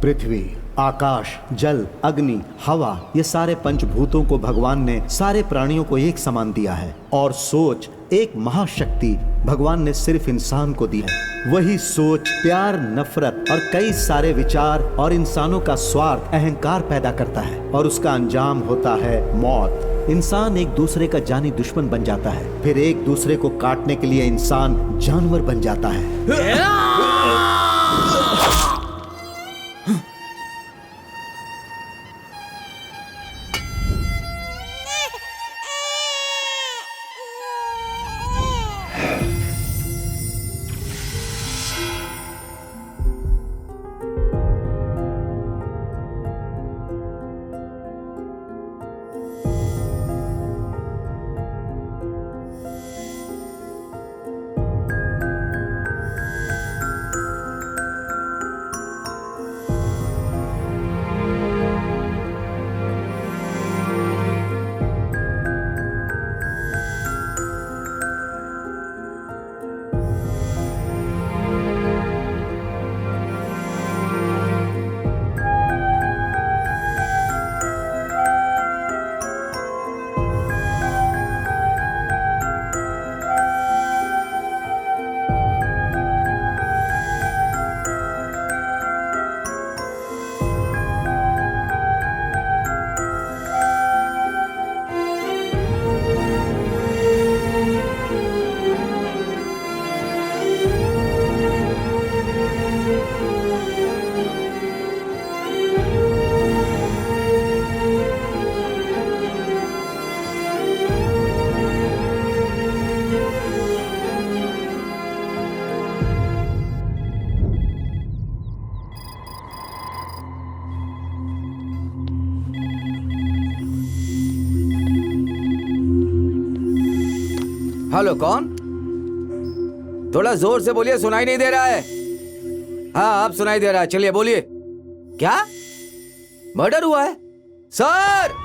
पृथ्वी, आकाश, जल, अग्नि, हवा, ये सारे पंचभूतों को भगवान ने सारे प्राणियों को एक समान दिया है। और सोच, एक महाशक्ति भगवान ने सिर्फ इंसान को दी है। वही सोच प्यार, नफरत और कई सारे विचार और इंसानों का स्वार्थ, अहंकार पैदा करता है और उसका अंजाम होता है मौत। इंसान एक दूसरे का जानी दुश्मन बन जाता है, फिर एक दूसरे को काटने के लिए इंसान जानवर बन जाता है। हेलो, कौन? थोड़ा जोर से बोलिए, सुनाई नहीं दे रहा है। हाँ, अब सुनाई दे रहा है, चलिए बोलिए। क्या मर्डर हुआ है सर?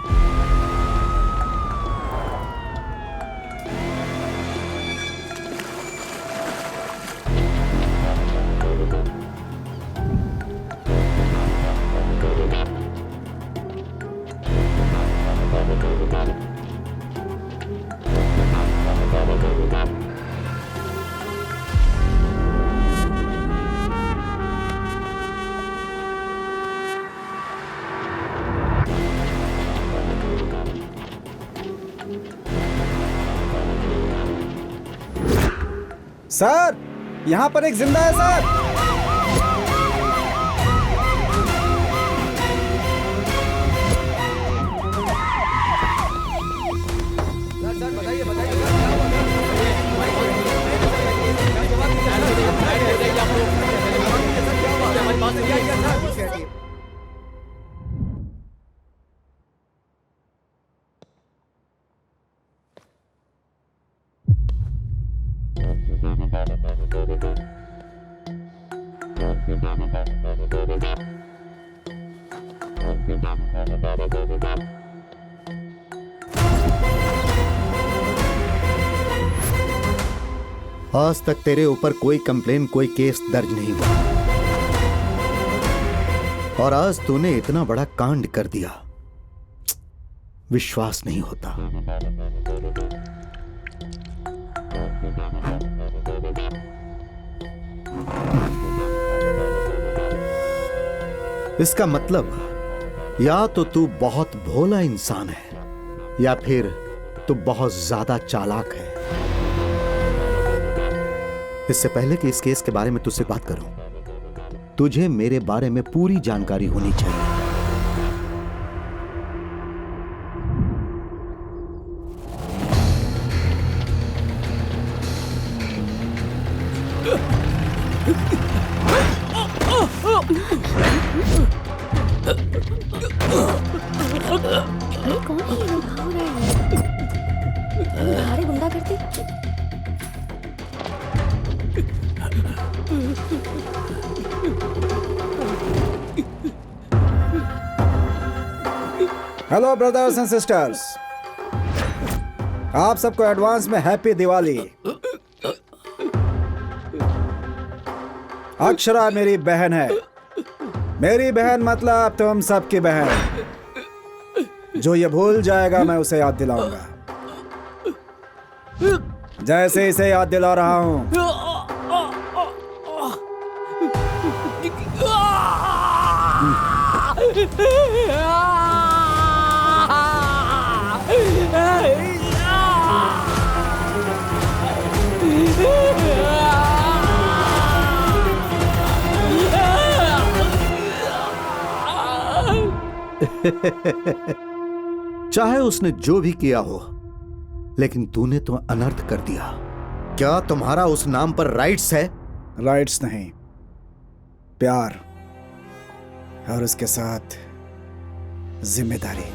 सर, यहाँ पर एक जिंदा है सर। बताइए बताइए। आज तक तेरे ऊपर कोई कंप्लेन, कोई केस दर्ज नहीं हुआ और आज तूने इतना बड़ा कांड कर दिया। विश्वास नहीं होता। इसका मतलब या तो तू बहुत भोला इंसान है या फिर तू बहुत ज्यादा चालाक है। इससे पहले कि इस केस के बारे में तुझसे बात करूं, तुझे मेरे बारे में पूरी जानकारी होनी चाहिए। कौन है ये? भाग रहा है। भारे गुंडा करती। हेलो ब्रदर्स एंड सिस्टर्स, आप सबको एडवांस में हैप्पी दिवाली। अक्षरा मेरी बहन है मेरी बहन मतलब तुम सबकी बहन। जो ये भूल जाएगा मैं उसे याद दिलाऊंगा, जैसे इसे याद दिला रहा हूं। चाहे उसने जो भी किया हो, लेकिन तूने तो अनर्थ कर दिया। क्या तुम्हारा उस नाम पर राइट्स है? राइट्स नहीं, प्यार, और उसके साथ जिम्मेदारी।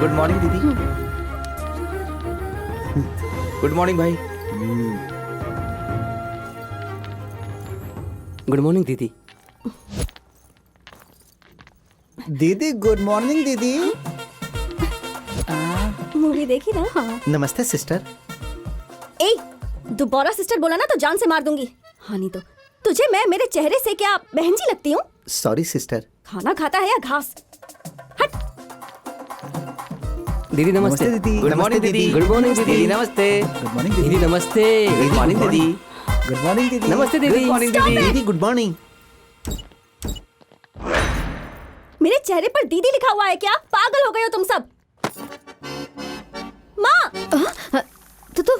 गुड मॉर्निंग दीदी। गुड मॉर्निंग भाई। गुड मॉर्निंग दीदी। दीदी गुड मॉर्निंग दीदी। मूवी देखी ना? हाँ। नमस्ते सिस्टर। ए, दोबारा सिस्टर बोला ना तो जान से मार दूंगी। हाँ नहीं तो तुझे मैं मेरे चेहरे से क्या बहन जी लगती हूँ? Sorry sister. खाना खाता है या घास? हट। दीदी नमस्ते। दीदी। गुड मॉर्निंग दीदी। गुड मॉर्निंग दीदी। नमस्ते। गुड मॉर्निंग दीदी दीदी। नमस्ते। गुड मॉर्निंग दीदी। गुड मॉर्निंग दीदी। नमस्ते दीदी। गुड मॉर्निंग दीदी। दीदी गुड मॉर्निंग। मेरे चेहरे पर दीदी लिखा हुआ है क्या? पागल हो गए हो तुम सब? माँ, तो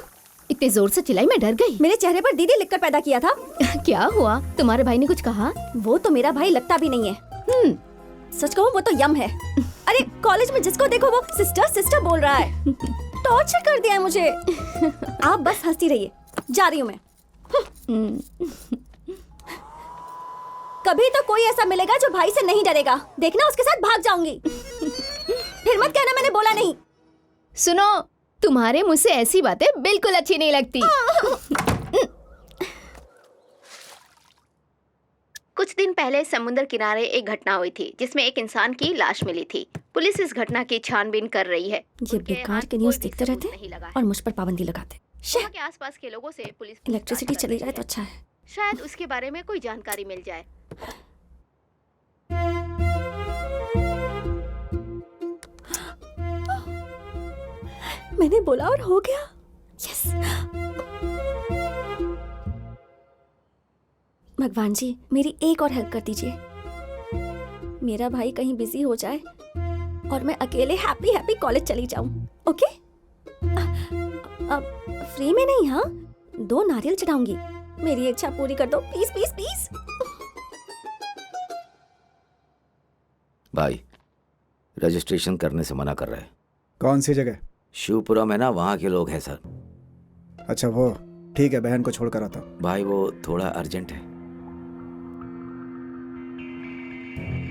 इतने जोर से चिल्लाई, मैं डर गई। मेरे चेहरे पर दीदी लिखकर पैदा किया था। क्या हुआ? तुम्हारे भाई ने कुछ कहा? वो तो मेरा भाई लगता भी नहीं है। सच कहूँ वो तो यम है। अरे कॉलेज में जिसको देखो वो सिस्टर सिस्टर बोल रहा है। टॉर्चर कर दिया है मुझे। आप बस हंसती रहिए, जा रही हूँ मैं। कभी तो कोई ऐसा मिलेगा जो भाई से नहीं डरेगा। देखना उसके साथ भाग जाऊंगी। फिर मत कहना मैंने बोला नहीं। सुनो, तुम्हारे मुझसे ऐसी बातें बिल्कुल अच्छी नहीं लगती। कुछ दिन पहले समुद्र किनारे एक घटना हुई थी जिसमें एक इंसान की लाश मिली थी। पुलिस इस घटना की छानबीन कर रही है। ये बेकार के न्यूज़ देखते रहते और मुझ पर पाबंदी लगाते। वहाँ के आसपास के लोगों से पुलिस इलेक्ट्रिसिटी चली जाए तो अच्छा है। शायद उसके बारे में कोई जानकारी मिल जाए। मैंने बोला और हो गया। यस। भगवान जी मेरी एक और हेल्प कर दीजिए। मेरा भाई कहीं बिजी हो जाए और मैं अकेले हैप्पी हैप्पी कॉलेज चली जाऊं। ओके? अब फ्री में नहीं, हाँ 2 नारियल चढ़ाऊंगी। मेरी इच्छा पूरी कर दो प्लीज प्लीज प्लीज। भाई रजिस्ट्रेशन करने से मना कर रहे हैं। कौन सी जगह? शिवपुरा में ना, वहाँ के लोग हैं सर। अच्छा वो ठीक है, बहन को छोड़कर आता हूँ। भाई वो थोड़ा अर्जेंट है।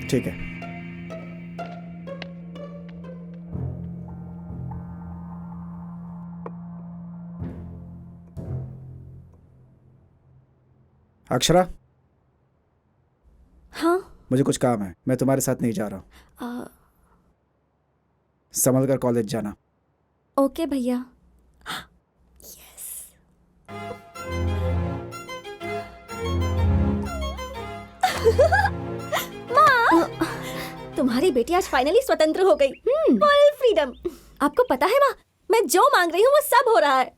ठीक है। अक्षरा, हाँ मुझे कुछ काम है, मैं तुम्हारे साथ नहीं जा रहा हूँ। संभल कर कॉलेज जाना। ओके भैया। यस। माँ, तुम्हारी बेटी आज फाइनली स्वतंत्र हो गई। Full freedom. आपको पता है माँ, मैं जो मांग रही हूँ वो सब हो रहा है।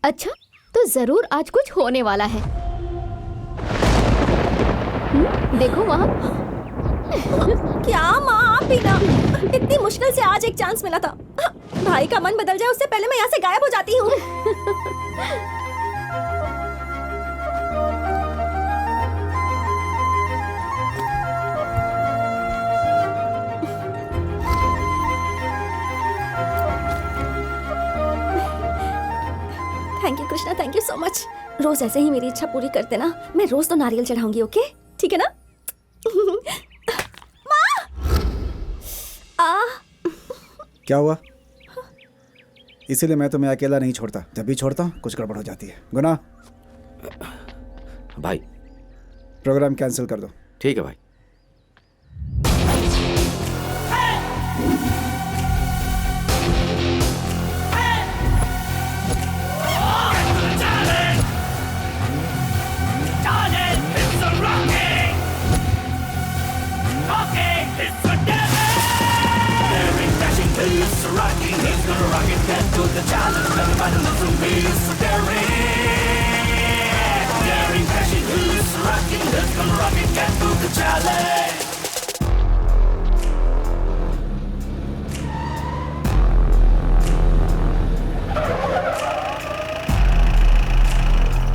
अच्छा, तो जरूर आज कुछ होने वाला है। देखो वहाँ। क्या माँ, आप भी ना। इतनी मुश्किल से आज एक चांस मिला था। भाई का मन बदल जाए उससे पहले मैं यहाँ से गायब हो जाती हूँ। Thank you Krishna, thank you so much. रोज ऐसे ही मेरी इच्छा पूरी कर देना। मैं रोज तो नारियल चढ़ाऊंगी। ओके ठीक है ना? क्या हुआ? इसीलिए मैं तुम्हें अकेला नहीं छोड़ता। जब भी छोड़ता हूँ कुछ गड़बड़ हो जाती है। गुना, भाई प्रोग्राम कैंसिल कर दो। ठीक है भाई।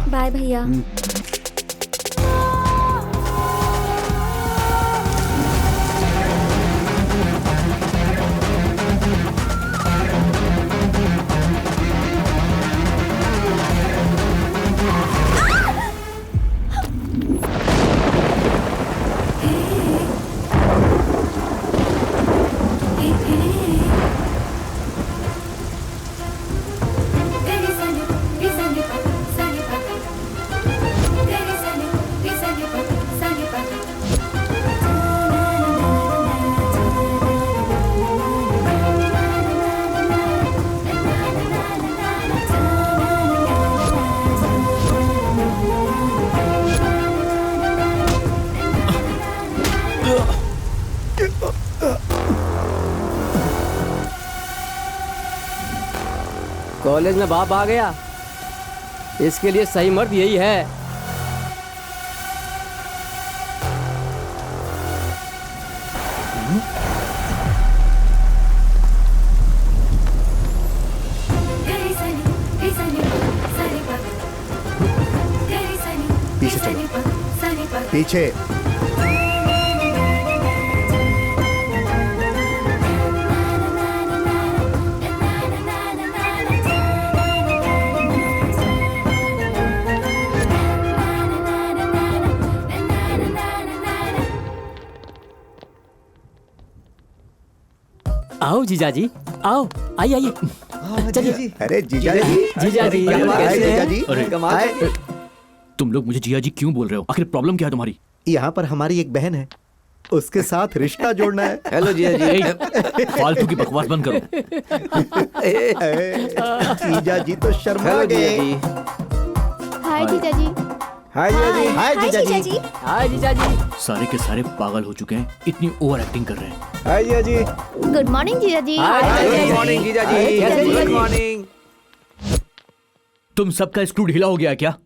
बाय भैया। कॉलेज में बाप आ गया, इसके लिए सही मर्द यही है। पीछे चलो, पीछे। आओ जीजाजी, आओ, आइए आइए, चलिए। अरे जीजा जी, जीजाजी, आए जीजा जी। कमाल। तुम लोग मुझे जिया जी क्यों बोल रहे हो? आखिर प्रॉब्लम क्या है तुम्हारी? यहाँ पर हमारी एक बहन है, उसके साथ रिश्ता जोड़ना है। हेलो जिया जी। फालतू की बकवास बंद करो। जीजा जी तो शर्मा हेलो जिया गए। जी। हाय जीजा जी। हाय जीजा जी। हाय जीजा जी। हाय जीजाजी। सारे के सारे पागल हो चुके हैं, इतनी ओवर एक्टिंग कर रहे हैं। हाय जीजा जी। गुड मॉर्निंग जीजा जी। गुड मॉर्निंग जीजा जी। कैसे जीजा गुड जी? मॉर्निंग। तुम सबका स्क्रू ढीला हो गया है क्या?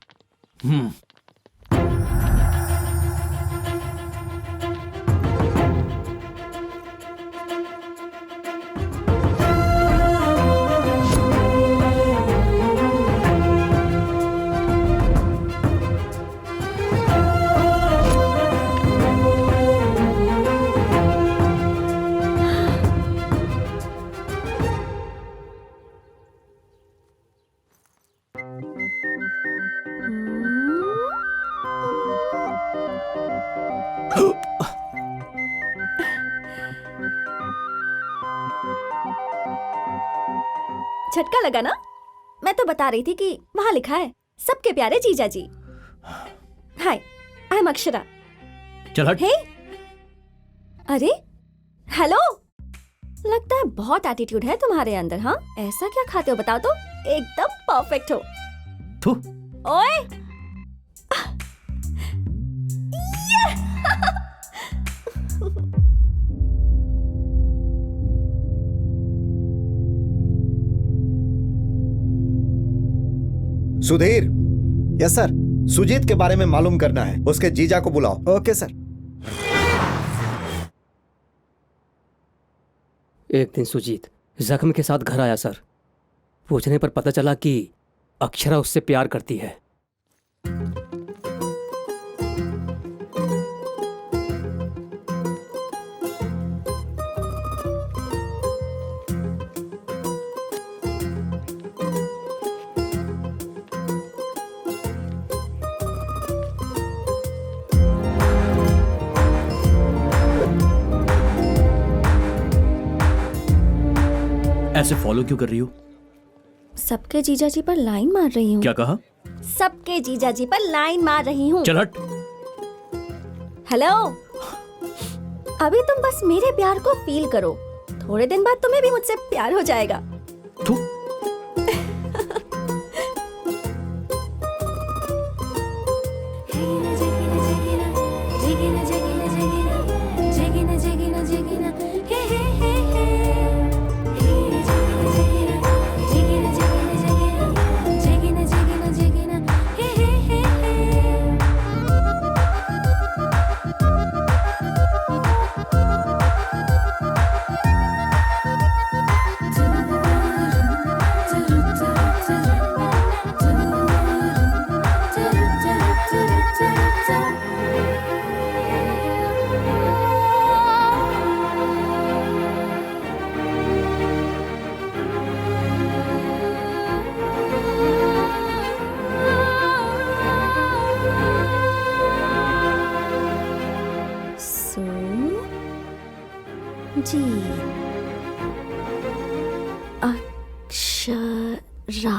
झटका लगा ना? मैं तो बता रही थी कि वहां लिखा है सबके प्यारे जीजा जी। हाय, आई एम अक्षरा। चल हट। हे, अरे हेलो, लगता है बहुत एटीट्यूड है तुम्हारे अंदर। हाँ, ऐसा क्या खाते हो बताओ तो? एकदम परफेक्ट हो। थू। ओए सुधीर, यस सर। सुजीत के बारे में मालूम करना है, उसके जीजा को बुलाओ। Okay sir. एक दिन सुजीत जख्म के साथ घर आया सर। पूछने पर पता चला कि अक्षरा उससे प्यार करती है। ऐसे फॉलो क्यों कर रही हो? सबके जीजा जी पर लाइन मार रही हूँ। क्या कहा? सबके जीजा जी पर लाइन मार रही हूँ। चल हट। हेलो, अभी तुम बस मेरे प्यार को फील करो, थोड़े दिन बाद तुम्हें भी मुझसे प्यार हो जाएगा। थू। सो जी अक्षरा।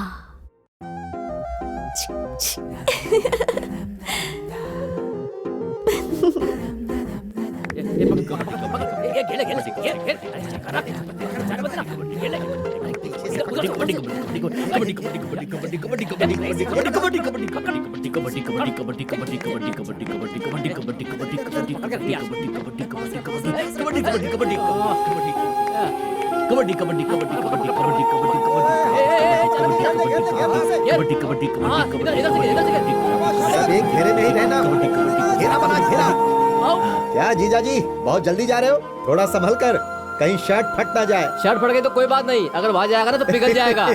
सब एक घेरे में ही रहना। घेरा बना, घेरा। क्या जीजा जी बहुत जल्दी जा रहे हो? थोड़ा संभल कर, कहीं शर्ट फट ना जाए। शर्ट फट गई तो कोई बात नहीं, अगर वहां जाएगा ना तो पिघल जाएगा।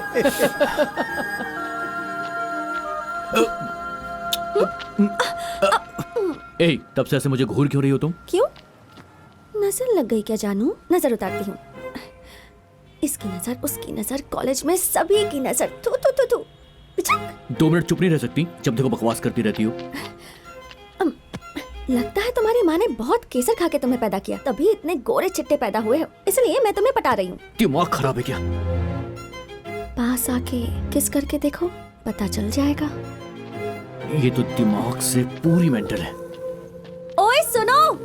ए, तब से ऐसे मुझे घूर क्यों रही हो तुम? क्यों? नजर लग गई क्या जानू? नजर उतारती हूँ। इसकी नजर, उसकी नजर, कॉलेज में सभी की नजर। थू थू थू थू। पिचक। 2 मिनट चुप नहीं रह सकती जब देखो बकवास करती रहती हो। लगता है तुम्हारी माँ ने बहुत केसर खा के तुम्हें पैदा किया, तभी इतने गोरे चिट्टे पैदा हुए हो, इसलिए मैं तुम्हें पटा रही हूँ। दिमाग खराब है क्या? पास आके किस करके देखो, पता चल जाएगा। ये तो दिमाग से पूरी मेंटल है। ओए सुनो,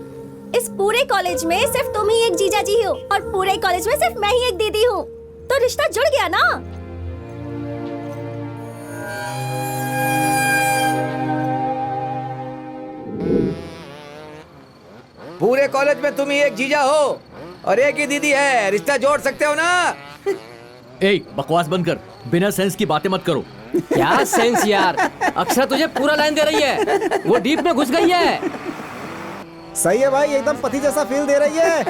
इस पूरे कॉलेज में सिर्फ तुम ही एक जीजा जी हो और पूरे कॉलेज में सिर्फ मैं ही एक दीदी हूँ, तो रिश्ता जुड़ गया ना। पूरे कॉलेज में तुम ही एक जीजा हो और एक ही दीदी है, रिश्ता जोड़ सकते हो ना? ए, बकवास बंद कर, बिना सेंस की बातें मत करो। क्या सेंस यार, अक्षरा तुझे पूरा लाइन दे रही है, वो डीप में घुस गई है। सही है भाई, एकदम पति जैसा फील दे रही है।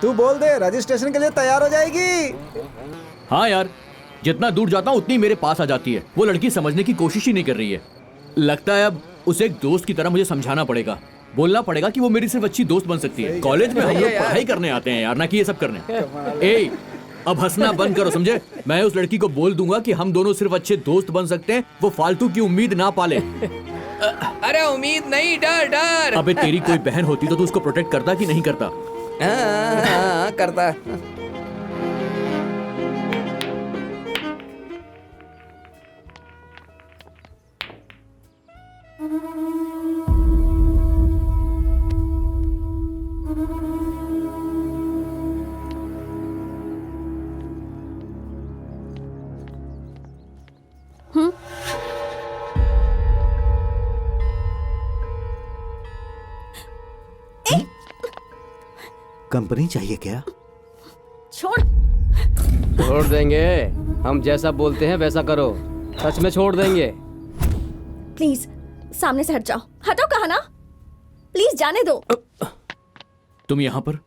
तू बोल दे, रजिस्ट्रेशन के लिए तैयार हो जाएगी। हाँ यार, जितना दूर जाता हूँ उतनी मेरे पास आ जाती है। वो लड़की समझने की कोशिश ही नहीं कर रही है। लगता है अब उसे एक दोस्त की तरह मुझे समझाना पड़ेगा, बोलना पड़ेगा कि वो मेरी सिर्फ अच्छी दोस्त बन सकती है। कॉलेज में हम लोग पढ़ाई करने आते हैं यार, ना कि ये सब करने। ए, अब हंसना बंद करो, समझे? मैं उस लड़की को बोल दूंगा कि हम दोनों सिर्फ अच्छे दोस्त बन सकते हैं, वो फालतू की उम्मीद ना पाले। अरे उम्मीद नहीं, डर डर। अबे तेरी कोई बहन होती तो तू उसको प्रोटेक्ट करता कि नहीं करता? हाँ, करता। कंपनी चाहिए क्या? छोड़। छोड़ देंगे, हम जैसा बोलते हैं वैसा करो, सच में छोड़ देंगे। प्लीज सामने से हट जाओ। हटो कहा ना, प्लीज जाने दो। तुम यहाँ पर?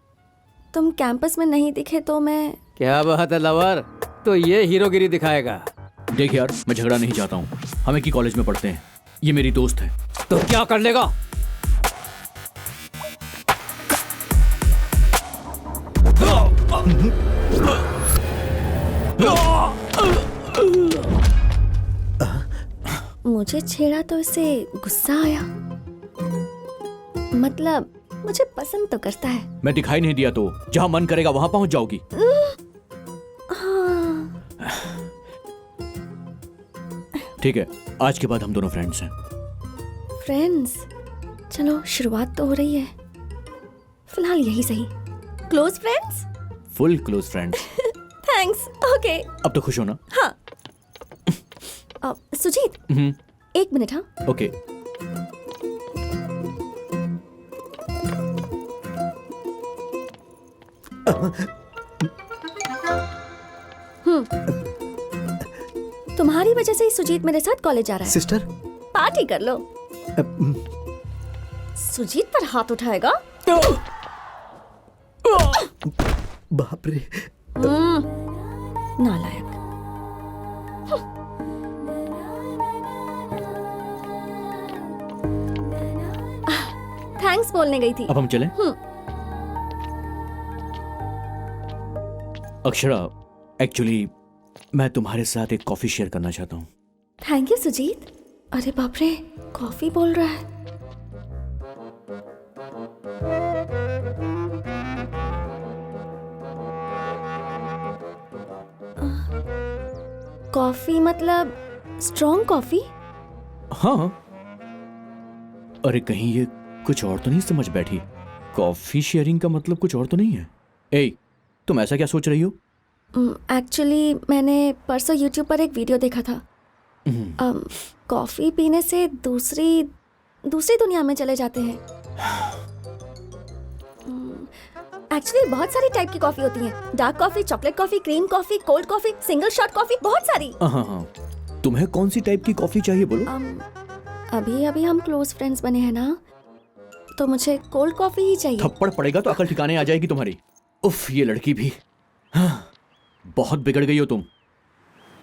तुम कैंपस में नहीं दिखे तो मैं। क्या बात है लवर, तो ये हीरोगिरी दिखाएगा। देख यार, मैं झगड़ा नहीं चाहता हूँ, हम एक ही कॉलेज में पढ़ते हैं, ये मेरी दोस्त है। तो क्या कर लेगा? मुझे छेड़ा तो इसे गुस्सा आया, मतलब मुझे पसंद तो करता है। मैं दिखाई नहीं दिया तो जहाँ मन करेगा वहाँ पहुँच जाओगी। ठीक है, आज के बाद हम दोनों फ्रेंड्स हैं। फ्रेंड्स, चलो शुरुआत तो हो रही है, फिलहाल यही सही। Close friends. Full close friends. Thanks. Okay. अब तो खुश हो ना? हाँ। सुजीत, एक मिनट। हाँ, ओके। तुम्हारी वजह से ही सुजीत मेरे साथ कॉलेज जा रहा है। सिस्टर, पार्टी कर लो। सुजीत पर हाथ उठाएगा? बाप रे। नालायक। थैंक्स बोलने गई थी। अब हम चलें? अक्षरा, एक्चुअली मैं तुम्हारे साथ एक कॉफी शेयर करना चाहता हूँ। Thank you Sujit. अरे बाप रे, कॉफी बोल रहा है। कॉफी मतलब स्ट्रॉन्ग कॉफी? हाँ। अरे कहीं ये कुछ और तो नहीं समझ बैठी? कॉफी शेयरिंग का मतलब कुछ और तो नहीं है? ए, तुम ऐसा क्या सोच रही हो? एक्चुअली मैंने परसों YouTube पर एक वीडियो देखा था। कॉफी पीने से दूसरी दुनिया में चले जाते हैं। एक्चुअली बहुत सारी टाइप की कॉफी होती हैं। Dark coffee, chocolate coffee, cream coffee, cold coffee, single shot coffee, बहुत सारी। हाँ, तुम्हें कौन सी टाइप की कॉफी चाहिए बोलो? अभी हम क्लोज फ्रेंड्स बने हैं ना, तो मुझे कोल्ड कॉफी ही चाहिए। थप्पड़ पड़ेगा तो अकल ठिकाने आ जाएगी तुम्हारी। उफ, ये लड़की भी। हाँ, बहुत बिगड़ गई हो तुम।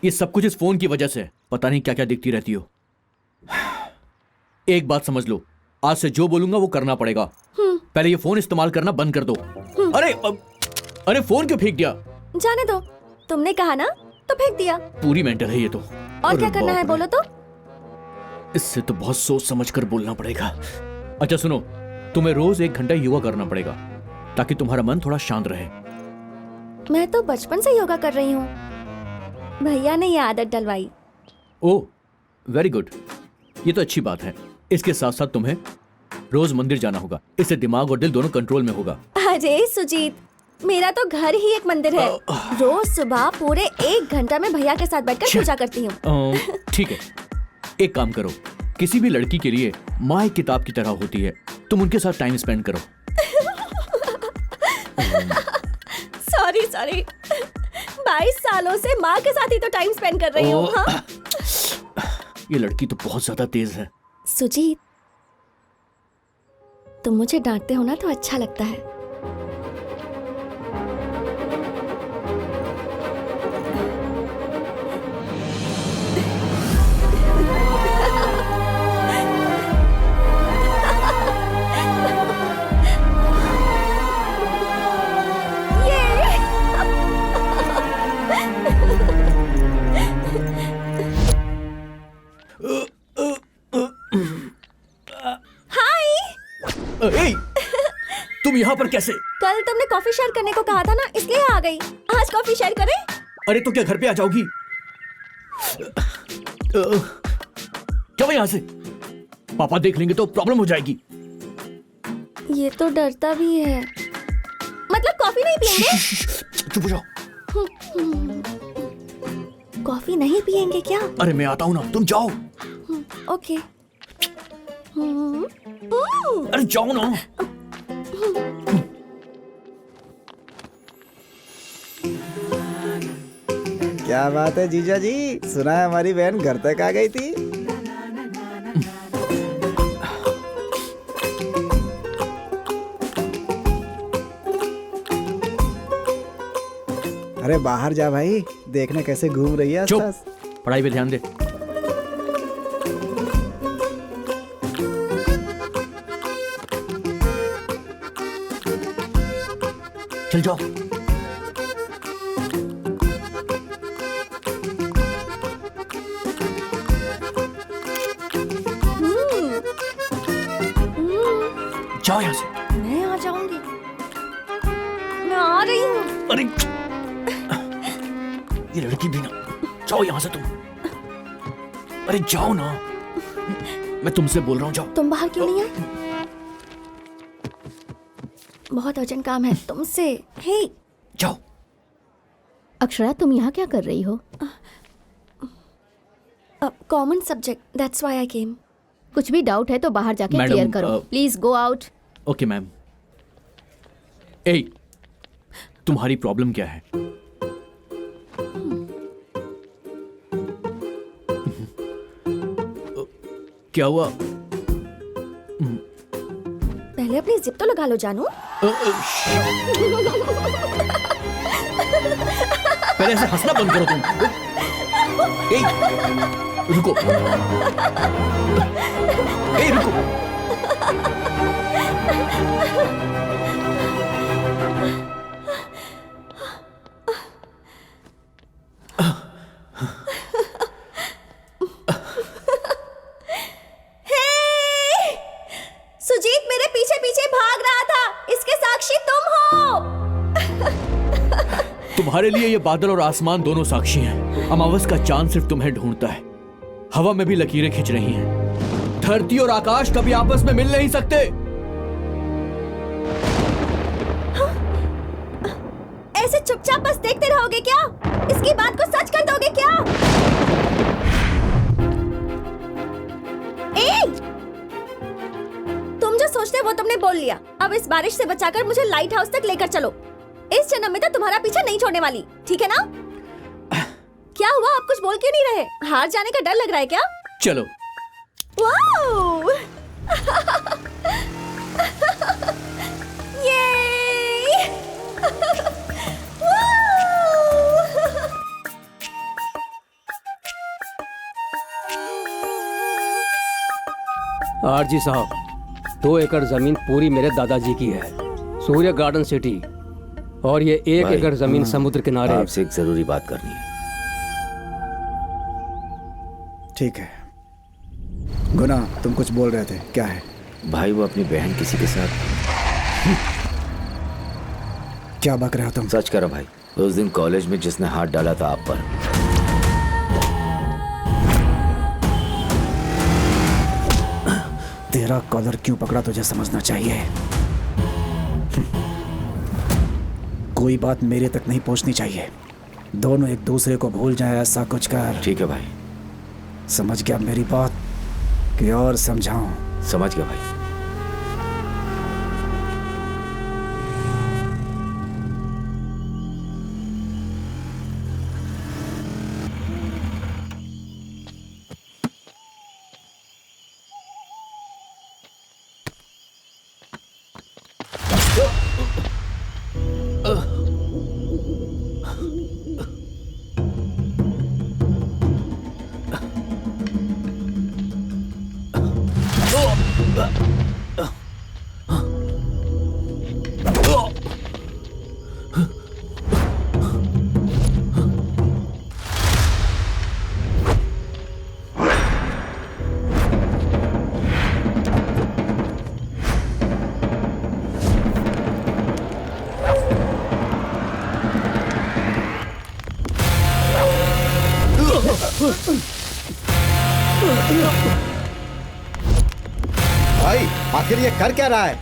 ये सब कुछ इस फोन की वजह से। पता नहीं क्या क्या दिखती रहती हो। एक बात समझ लो, आज से जो बोलूंगा वो करना पड़ेगा। पहले ये फोन इस्तेमाल करना बंद कर दो। अरे फोन क्यों फेंक दिया? जाने दो, तुमने कहा ना तो फेंक दिया। पूरी मेंटल है ये तो। और क्या करना है बोलो तो? इससे तो बहुत सोच समझ कर बोलना पड़ेगा। अच्छा सुनो, तुम्हें रोज 1 घंटा योगा करना पड़ेगा ताकि तुम्हारा मन थोड़ा शांत रहे। मैं तो बचपन से योगा कर रही हूँ, भैया ने ये आदत डलवाई। ओह, वेरी गुड। ये तो अच्छी बात है। इसके साथ साथ तुम्हें रोज मंदिर जाना होगा। इससे दिमाग और दिल दोनों कंट्रोल में होगा। अरे सुजीत, मेरा तो घर ही एक मंदिर है। रोज सुबह पूरे 1 घंटा में भैया के साथ बैठकर पूजा करती हूँ। ठीक है, एक काम करो, किसी भी लड़की के लिए माँ एक किताब की तरह होती है। तुम उनके साथ टाइम स्पेंड करो। सॉरी 22 सालों से माँ के साथ ही तो टाइम स्पेंड कर रही हूँ। हाँ? ये लड़की तो बहुत ज्यादा तेज है। सुजीत, तुम मुझे डांटते हो ना तो अच्छा लगता है। ए, तुम यहाँ पर कैसे? कल तुमने कॉफी शेयर करने को कहा था ना, इसलिए आ गई। आज कॉफी शेयर करें? अरे तो क्या घर पे आ जाओगी? क्या यहाँ से? पापा देख लेंगे तो प्रॉब्लम हो जाएगी। ये तो डरता भी है। मतलब कॉफी नहीं पियेंगे? चुप हो जाओ। कॉफी नहीं पियेंगे क्या? अरे मैं आता हूँ ना, तुम जाओ। ओके। अरे जाओ ना। क्या बात है जीजा जी, सुना है हमारी बहन घर तक आ गई थी। अरे बाहर जा भाई, देखने कैसे घूम रही है चुप, आसपास। पढ़ाई पे ध्यान दे। चल जाओ। जाओ यहाँ से। मैं आ जाऊंगी, मैं आ रही हूँ। अरे ये लड़की भी ना, जाओ यहाँ से तुम। अरे जाओ ना, मैं तुमसे बोल रहा हूँ, जाओ। तुम बाहर क्यों नहीं आए? बहुत अर्जेंट काम है तुमसे। हे जाओ। अक्षरा, तुम यहाँ क्या कर रही हो? Common subject, that's why I came. कुछ भी डाउट है तो बाहर जाके मैडम, क्लियर करो। Please go out. Okay ma'am. ए, तुम्हारी प्रॉब्लम क्या है? क्या हुआ? पहले अपनी जिप तो लगा लो जानू। पहले ऐसे हंसना बंद करो तुम। ए, रुको। ए, रुको। सुजीत मेरे पीछे पीछे भाग रहा था, इसके साक्षी तुम हो। तुम्हारे लिए ये बादल और आसमान दोनों साक्षी हैं। अमावस का चांद सिर्फ तुम्हें ढूंढता है। हवा में भी लकीरें खिंच रही हैं। धरती और आकाश कभी आपस में मिल नहीं सकते। ऐसे चुपचाप बस देखते रहोगे क्या? इसकी बात को सच कर दोगे क्या? तुम जो सोचते हो वो तुमने बोल लिया। अब इस बारिश से बचाकर मुझे लाइट हाउस तक लेकर चलो। इस जन्म में तो तुम्हारा पीछा नहीं छोड़ने वाली, ठीक है ना? क्या हुआ, आप कुछ बोल क्यों नहीं रहे? हार जाने का डर लग रहा है क्या? चलो। वाओ! ये! आरजी साहब, 2 एकड़ जमीन पूरी मेरे दादाजी की है, सूर्य गार्डन सिटी। और ये 1 एकड़ जमीन समुद्र किनारे। आपसे एक जरूरी बात करनी है। ठीक है। गुना, तुम कुछ बोल रहे थे, क्या है? भाई वो अपनी बहन किसी के साथ। क्या बक रहे हो तुम? सच करो भाई, उस दिन कॉलेज में जिसने हाथ डाला था आप पर। तेरा कॉलर क्यों पकड़ा तुझे समझना चाहिए। कोई बात मेरे तक नहीं पहुंचनी चाहिए। दोनों एक दूसरे को भूल जाए ऐसा कुछ कर। ठीक है भाई। समझ गया मेरी बात कि और समझाऊं? समझ गया भाई। भाई आखिर ये कर क्या रहा है?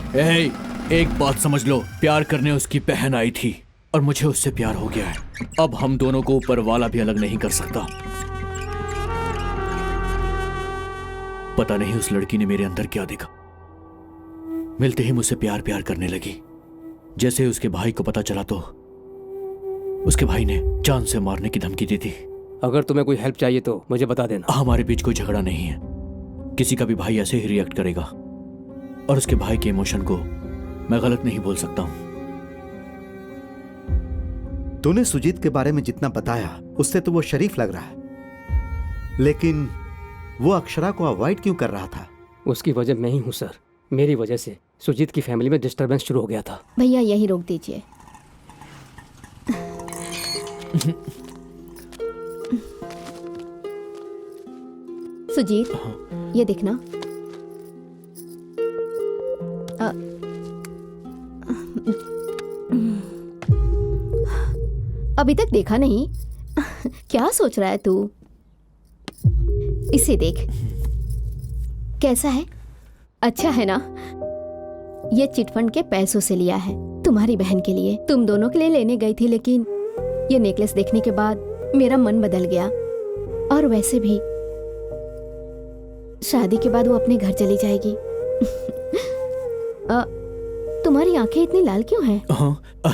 ए, एक बात समझ लो, प्यार करने उसकी बहन आई थी और मुझे उससे प्यार हो गया है। अब हम दोनों को ऊपर वाला भी अलग नहीं कर सकता। पता नहीं उस लड़की ने मेरे अंदर क्या देखा, मिलते ही मुझसे प्यार प्यार करने लगी। जैसे उसके भाई को पता चला तो उसके भाई ने जान से मारने की धमकी दी थी। अगर तुम्हें कोई हेल्प चाहिए तो मुझे बता देना। हमारे बीच कोई झगड़ा नहीं है, किसी का भी भाई ऐसे ही रिएक्ट करेगा और उसके भाई के इमोशन को मैं गलत नहीं बोल सकता हूं। तूने सुजीत के बारे में जितना बताया उससे तो वो शरीफ लग रहा है, लेकिन वो अक्षरा को अवॉइड क्यों कर रहा था? उसकी वजह मैं ही हूँ सर। मेरी वजह से सुजीत की फैमिली में डिस्टरबेंस शुरू हो गया था। भैया यही रोक दीजिए। सुजीत, ये देखना। अभी तक देखा नहीं? क्या सोच रहा है तू? इसे देख, कैसा है? अच्छा है ना? ये चिटफंड के पैसों से लिया है तुम्हारी बहन के लिए। तुम दोनों के लिए लेने गई थी, लेकिन ये नेकलेस देखने के बाद मेरा मन बदल गया। और वैसे भी शादी के बाद वो अपने घर चली जाएगी। तुम्हारी आंखें इतनी लाल क्यों हैं?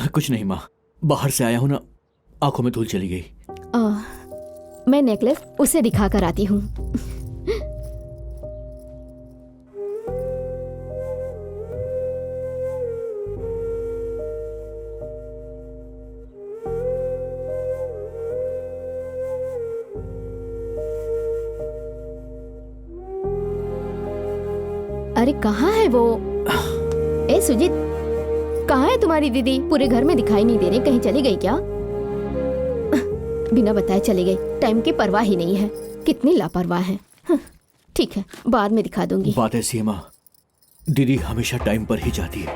कुछ नहीं माँ, बाहर से आया हूं ना, आंखों में धूल चली गई। मैं नेकलेस उसे दिखा कर आती हूँ। अरे कहाँ है वो? ए सुजीत, कहाँ है तुम्हारी दीदी? पूरे घर में दिखाई नहीं दे रही, कहीं चली गई क्या? बिना बताए चली गई, टाइम की परवाह ही नहीं है। कितनी लापरवाह है। ठीक है, बाद में दिखा दूंगी। बात ऐसी है माँ, दीदी हमेशा टाइम पर ही जाती है।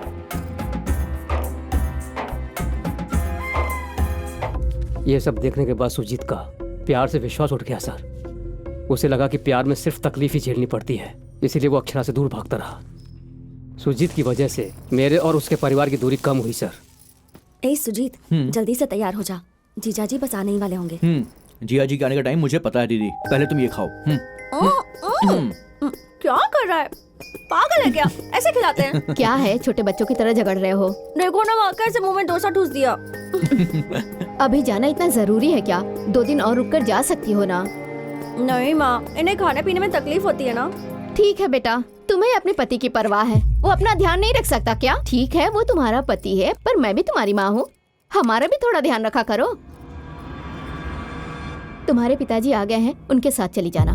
ये सब देखने के बाद सुजीत का प्यार से विश्वास उठ गया सर। उसे लगा कि प्यार में सिर्फ तकलीफ ही झेलनी पड़ती है, इसीलिए वो अक्षरा से दूर भागता रहा। सुजीत की वजह से मेरे और उसके परिवार की दूरी कम हुई सर। ए सुजीत, जल्दी से तैयार हो जा, जीजाजी बस आने ही वाले होंगे। जिया जी के आने का टाइम मुझे पता है दीदी, पहले तुम ये खाओ। क्या कर रहा है? पागल है क्या? ऐसे खिलाते हैं? क्या है, छोटे बच्चों की तरह झगड़ रहे हो? देखो ना, वहाँ कैसे मुंह में डोसा ठूस दिया। अभी जाना इतना जरूरी है क्या? 2 दिन और रुक कर जा सकती हो ना? नहीं माँ, इन्हें खाने पीने में तकलीफ होती है ना। ठीक है बेटा, तुम्हें अपने पति की परवाह है, वो अपना ध्यान नहीं रख सकता क्या? ठीक है, वो तुम्हारा पति है, पर मैं भी तुम्हारी माँ हूँ, हमारा भी थोड़ा ध्यान रखा करो। तुम्हारे पिताजी आ गए हैं, उनके साथ चली जाना।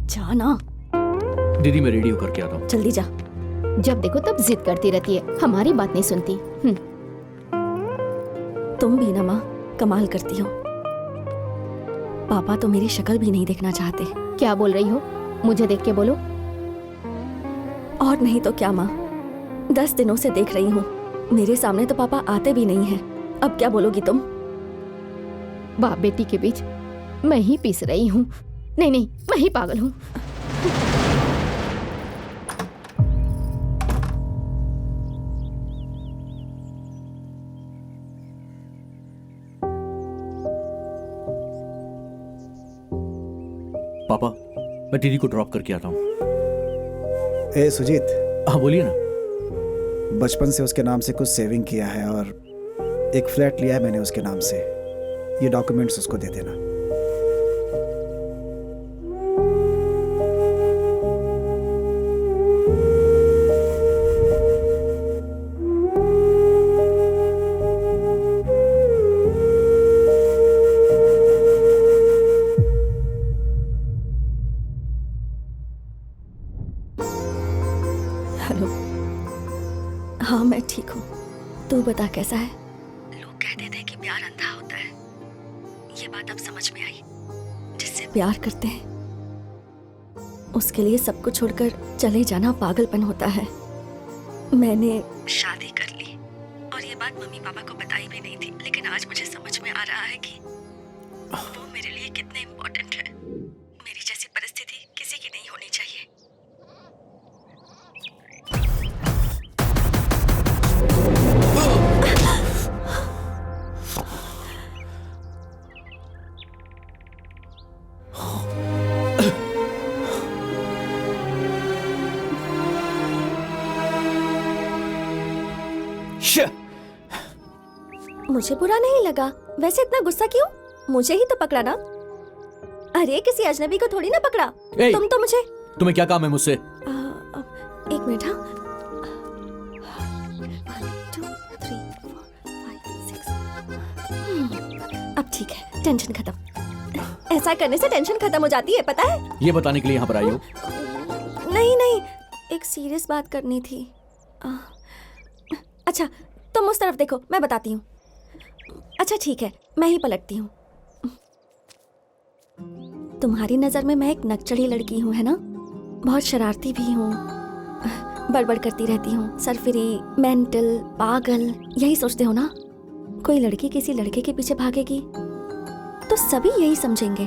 जाना। दीदी मैं रेडी होकर के आता हूँ। जल्दी जा। जब देखो तब जिद करती रहती है, हमारी बात नहीं सुनती। तुम भी ना माँ, कमाल करती हो। पापा तो मेरी शक्ल भी नहीं देखना चाहते। क्या बोल रही हो? मुझे देख के बोलो। और नहीं तो क्या माँ, 10 दिनों से देख रही हूँ, मेरे सामने तो पापा आते भी नहीं हैं। अब क्या बोलोगी तुम? बाप बेटी के बीच मैं ही पीस रही हूँ। नहीं नहीं, मैं ही पागल हूँ। पापा, मैं दीदी को ड्रॉप करके आता हूँ। ए सुजीत, हाँ बोलिए ना। बचपन से उसके नाम से कुछ सेविंग किया है और एक फ्लैट लिया है मैंने उसके नाम से। ये डॉक्यूमेंट्स उसको दे देना। हेलो। हाँ मैं ठीक हूँ, तू बता कैसा है? लोग कहते थे कि प्यार अंधा होता है, ये बात अब समझ में आई। जिससे प्यार करते हैं उसके लिए सब कुछ छोड़कर चले जाना पागलपन होता है। मैंने शादी कर ली और ये बात मम्मी पापा को बताई भी नहीं थी, लेकिन आज मुझे समझ में आ रहा है कि वो मेरे लिए कितने इम्पोर्टेंट है। मुझे बुरा नहीं लगा। वैसे इतना गुस्सा क्यों? मुझे ही तो पकड़ा ना। अरे किसी अजनबी को थोड़ी ना पकड़ा। ए, तुम तो मुझे। तुम्हें क्या काम है मुझसे? एक मिनट। हाँ 1 2 3 4 5 6। अब ठीक है, टेंशन खत्म। ऐसा करने से टेंशन खत्म हो जाती है, पता है? ये बताने के लिए यहाँ पर आई हो? नहीं नहीं, एक सीरियस बात करनी थी। अच्छा तुम उस तरफ देखो, मैं बताती हूँ। अच्छा ठीक है, मैं ही पलटती हूँ। तुम्हारी नजर में मैं एक नकचढ़ी लड़की हूँ, है ना? बहुत शरारती भी हूँ, बड़बड़ करती रहती हूँ, सरफिरी, मेंटल, पागल, यही सोचते हो ना? कोई लड़की किसी लड़के के पीछे भागेगी तो सभी यही समझेंगे,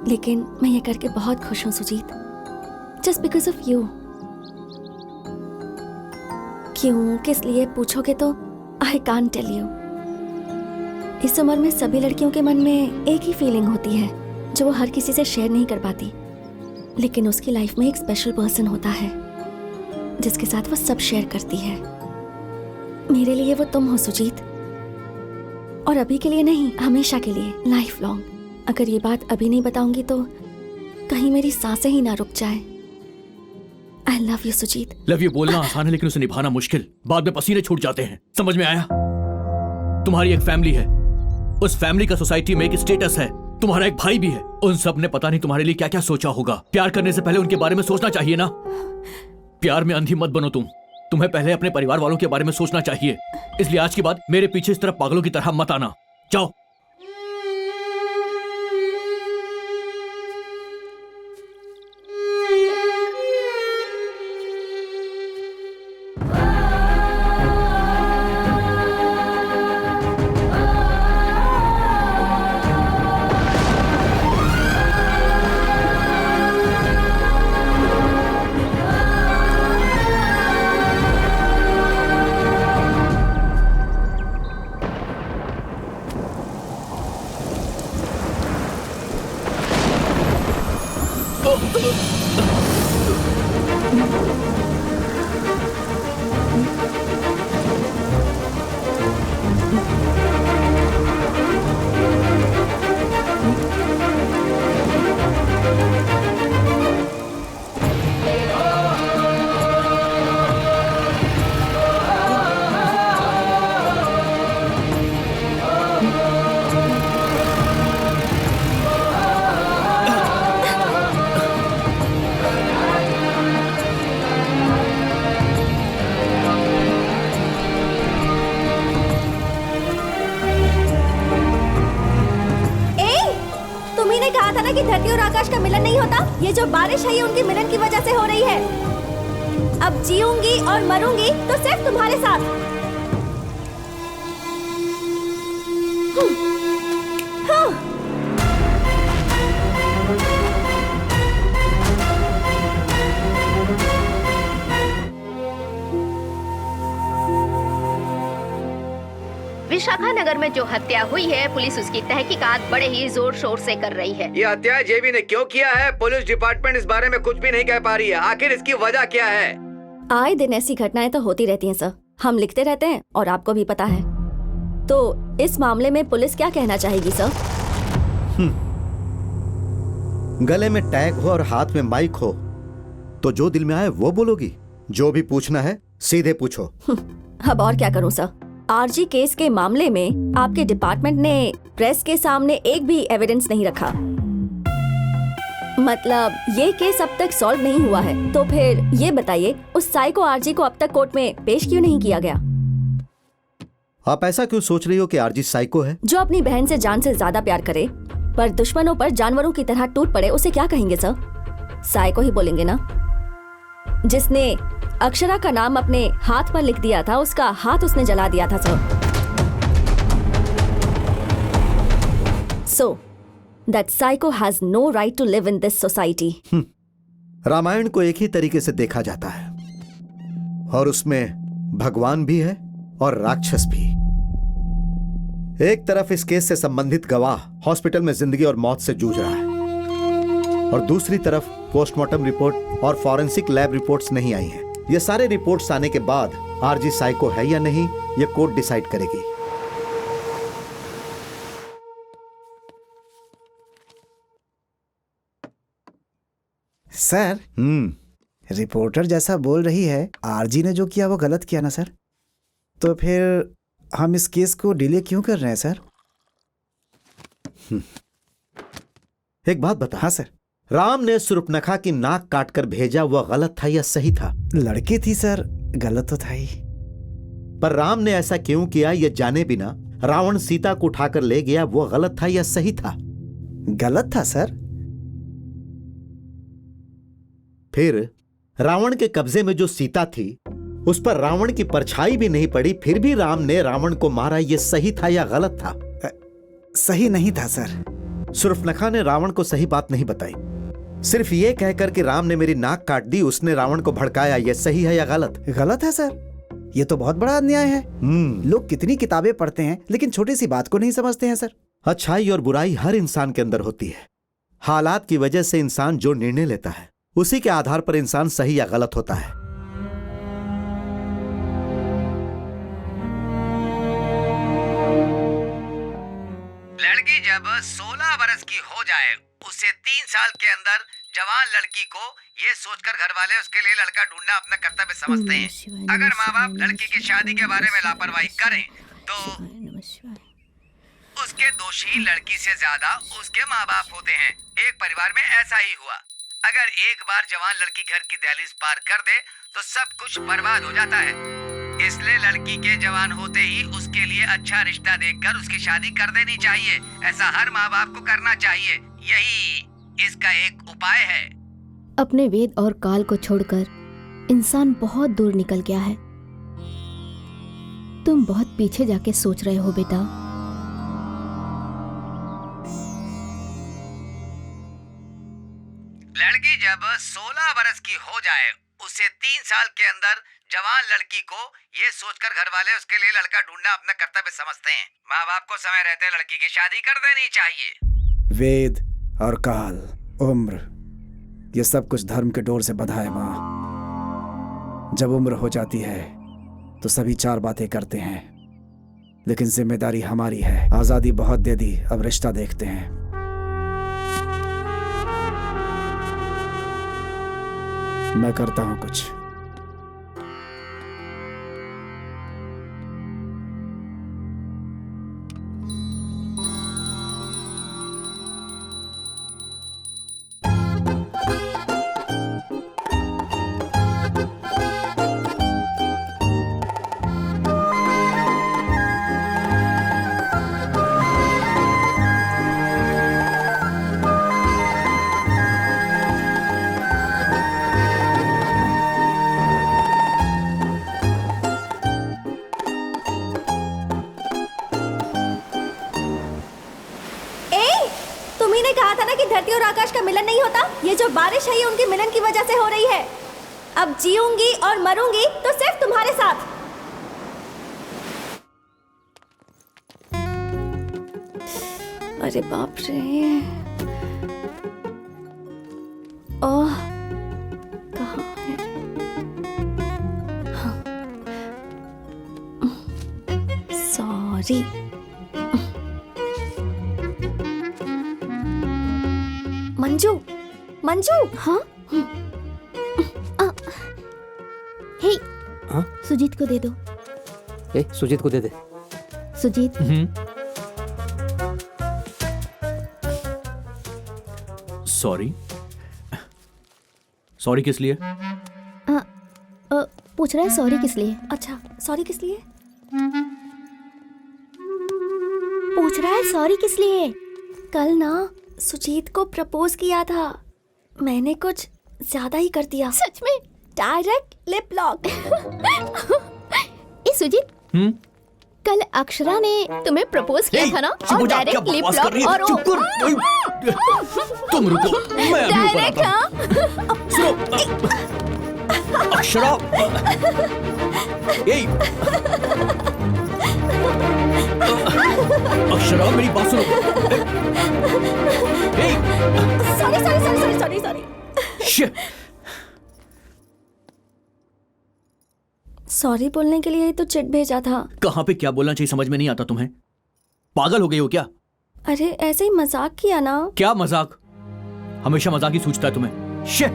लेकिन मैं ये करके बहुत खुश हूँ Sujit, just because of you. क्यों, किस लिए पूछोगे तो आई कांट टेल यू। इस उम्र में सभी लड़कियों के मन में एक ही फीलिंग होती है जो वो हर किसी से शेयर नहीं कर पाती, लेकिन उसकी लाइफ में एक स्पेशल पर्सन होता है जिसके साथ वो सब शेयर करती है। मेरे लिए वो तुम हो सुजीत, और अभी के लिए नहीं, हमेशा के लिए, लाइफ लॉन्ग। अगर ये बात अभी नहीं बताऊंगी तो कहीं मेरी सांसें ही ना रुक जाए। I love you Sujit. Love you बोलना आसान है, लेकिन उसे निभाना मुश्किल। बाद में पसीने छूट जाते हैं, समझ में आया? तुम्हारी एक फैमिली है, उस फैमिली का सोसाइटी में एक स्टेटस है, तुम्हारा एक भाई भी है। उन सब ने पता नहीं तुम्हारे लिए क्या क्या सोचा होगा। प्यार करने से पहले उनके बारे में सोचना चाहिए ना। प्यार में अंधी मत बनो तुम। तुम्हें पहले अपने परिवार वालों के बारे में सोचना चाहिए। इसलिए आज के बाद मेरे पीछे इस तरह पागलों की तरह मत आना। जाओ। कि धरती और आकाश का मिलन नहीं होता। ये जो बारिश है ये उनके मिलन की वजह से हो रही है। अब जीऊंगी और मरूंगी तो सिर्फ तुम्हारे साथ। हाँ। विशाखानगर में जो हत्या हुई है, पुलिस उसकी तहकीकात बड़े ही जोर शोर से कर रही है। ये हत्या जेबी ने क्यों किया है, पुलिस डिपार्टमेंट इस बारे में कुछ भी नहीं कह पा रही है। आखिर इसकी वजह क्या है? आए दिन ऐसी घटनाएं तो होती रहती हैं सर, हम लिखते रहते हैं और आपको भी पता है। तो इस मामले में पुलिस क्या कहना चाहेगी सर? गले में टैग हो और हाथ में माइक हो तो जो दिल में आए वो बोलोगी। जो भी पूछना है सीधे पूछो। अब और क्या करूं सर? आरजी केस के मामले में आपके डिपार्टमेंट ने प्रेस के सामने एक भी एविडेंस नहीं रखा। मतलब ये केस अब तक सॉल्व नहीं हुआ है, तो फिर ये बताइए उस साइको आरजी को अब तक कोर्ट में पेश क्यों नहीं किया गया? आप ऐसा क्यों सोच रही हो कि आरजी साइको है? जो अपनी बहन से जान से ज्यादा प्यार करे पर दुश्मनों पर जानवरों की तरह टूट पड़े, उसे क्या कहेंगे सर? साइको ही बोलेंगे ना। जिसने अक्षरा का नाम अपने हाथ पर लिख दिया था, उसका हाथ उसने जला दिया था sir. So that psycho has no right to live in this society. Ramayana को एक ही तरीके से देखा जाता है और उसमें भगवान भी है और राक्षस भी। एक तरफ इस केस से संबंधित गवाह हॉस्पिटल में जिंदगी और मौत से जूझ रहा है और दूसरी तरफ पोस्टमार्टम रिपोर्ट और फॉरेंसिक लैब रिपोर्ट्स नहीं आई हैं। ये सारे रिपोर्ट्स आने के बाद आरजी साइको है या नहीं ये कोर्ट डिसाइड करेगी। सर, रिपोर्टर जैसा बोल रही है, आरजी ने जो किया वो गलत किया ना सर? तो फिर हम इस केस को डिले क्यों कर रहे हैं सर? एक बात बता। हाँ सर। राम ने सुर्पनखा की नाक काटकर भेजा, वह गलत था या सही था? लड़की थी सर, गलत तो था ही। पर राम ने ऐसा क्यों किया ये जाने बिना रावण सीता को उठाकर ले गया, वो गलत था या सही था? गलत था सर। फिर रावण के कब्जे में जो सीता थी उस पर रावण की परछाई भी नहीं पड़ी, फिर भी राम ने रावण को मारा, ये सही था या गलत था? सही नहीं था सर। सुर्पनखा ने रावण को सही बात नहीं बताई, सिर्फ ये कहकर कि राम ने मेरी नाक काट दी, उसने रावण को भड़काया, ये सही है या गलत? गलत है सर, ये तो बहुत बड़ा अन्याय है। लोग कितनी किताबें पढ़ते हैं लेकिन छोटी सी बात को नहीं समझते हैं सर। अच्छाई और बुराई हर इंसान के अंदर होती है। हालात की वजह से इंसान जो निर्णय लेता है उसी के आधार पर इंसान सही या गलत होता है। लड़की जब 16 वर्ष की हो जाए, उसे 3 साल के अंदर जवान लड़की को ये सोचकर घर वाले उसके लिए लड़का ढूंढना अपना कर्तव्य समझते हैं। अगर माँ बाप लड़की की शादी के बारे में लापरवाही करें तो उसके दोषी लड़की से ज्यादा उसके माँ बाप होते हैं। एक परिवार में ऐसा ही हुआ। अगर एक बार जवान लड़की घर की दहलीज पार कर दे तो सब कुछ बर्बाद हो जाता है। इसलिए लड़की के जवान होते ही उसके लिए अच्छा रिश्ता देखकर उसकी शादी कर देनी चाहिए। ऐसा हर माँ बाप को करना चाहिए। यही इसका एक उपाय है। अपने वेद और काल को छोड़कर इंसान बहुत दूर निकल गया है। तुम बहुत पीछे जाके सोच रहे हो बेटा। लड़की जब 16 वर्ष की हो जाए, उसे 3 साल के अंदर जवान लड़की को ये सोचकर घर वाले उसके लिए लड़का ढूंढना अपना कर्तव्य समझते हैं। माँ बाप को समय रहते लड़की की शादी कर देनी चाहिए। वेद और काल, उम्र, ये सब कुछ धर्म के डोर से बंधा है माँ। जब उम्र हो जाती है तो सभी 4 बातें करते हैं, लेकिन जिम्मेदारी हमारी है। आजादी बहुत दे दी, अब रिश्ता देखते हैं। मैं करता हूं कुछ। धरती और आकाश का मिलन नहीं होता। ये जो बारिश है ये उनके मिलन की वजह से हो रही है। अब जीऊंगी और मरूंगी तो सिर्फ तुम्हारे साथ। अरे बाप रे, ओह कहाँ है? सॉरी। मंजू, मंजू। हाँ हे, हाँ? सुजीत को दे दो। सुजीत को दे दे। सुजीत, सॉरी। सॉरी किस लिए? पूछ रहा है सॉरी किस लिए। अच्छा, सॉरी किस लिए? पूछ रहा है सॉरी किस लिए। कल ना सुजीत को प्रपोज किया था, मैंने कुछ ज्यादा ही कर दिया। सच में? Direct lip lock. ए सुजीत, कल अक्षरा ने तुम्हें प्रपोज किया था ना, और डायरेक्ट लिप लॉक और तुम रुको, मैं अभी ऊपर डायरेक्ट। आता हूं। सुनो, अक्षरा, ए अक्षरा मेरी बात सुनो। Sorry sorry sorry sorry sorry sorry sorry बोलने के लिए ही तो चिट भेजा था। कहाँ पे क्या बोलना चाहिए समझ में नहीं आता तुम्हें? पागल हो गई हो क्या? अरे ऐसे ही मजाक किया ना। क्या मजाक? हमेशा मजाक ही सूझता है तुम्हें। शिट।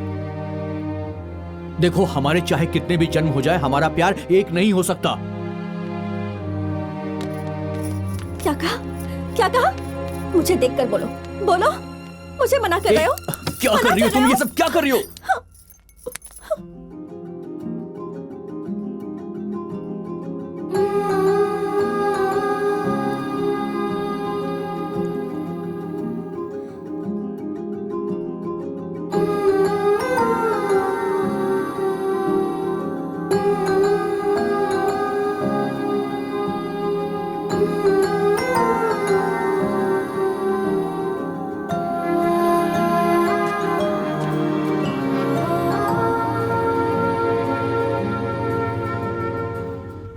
देखो, हमारे चाहे कितने भी जन्म हो जाए, हमारा प्यार एक नहीं हो सकता। क्या कहा? क्या कहा? मुझे देखकर बोलो, बोलो। मुझे मना कर रहे हो? क्या कर रही हो तुम? ये सब क्या कर रही हो?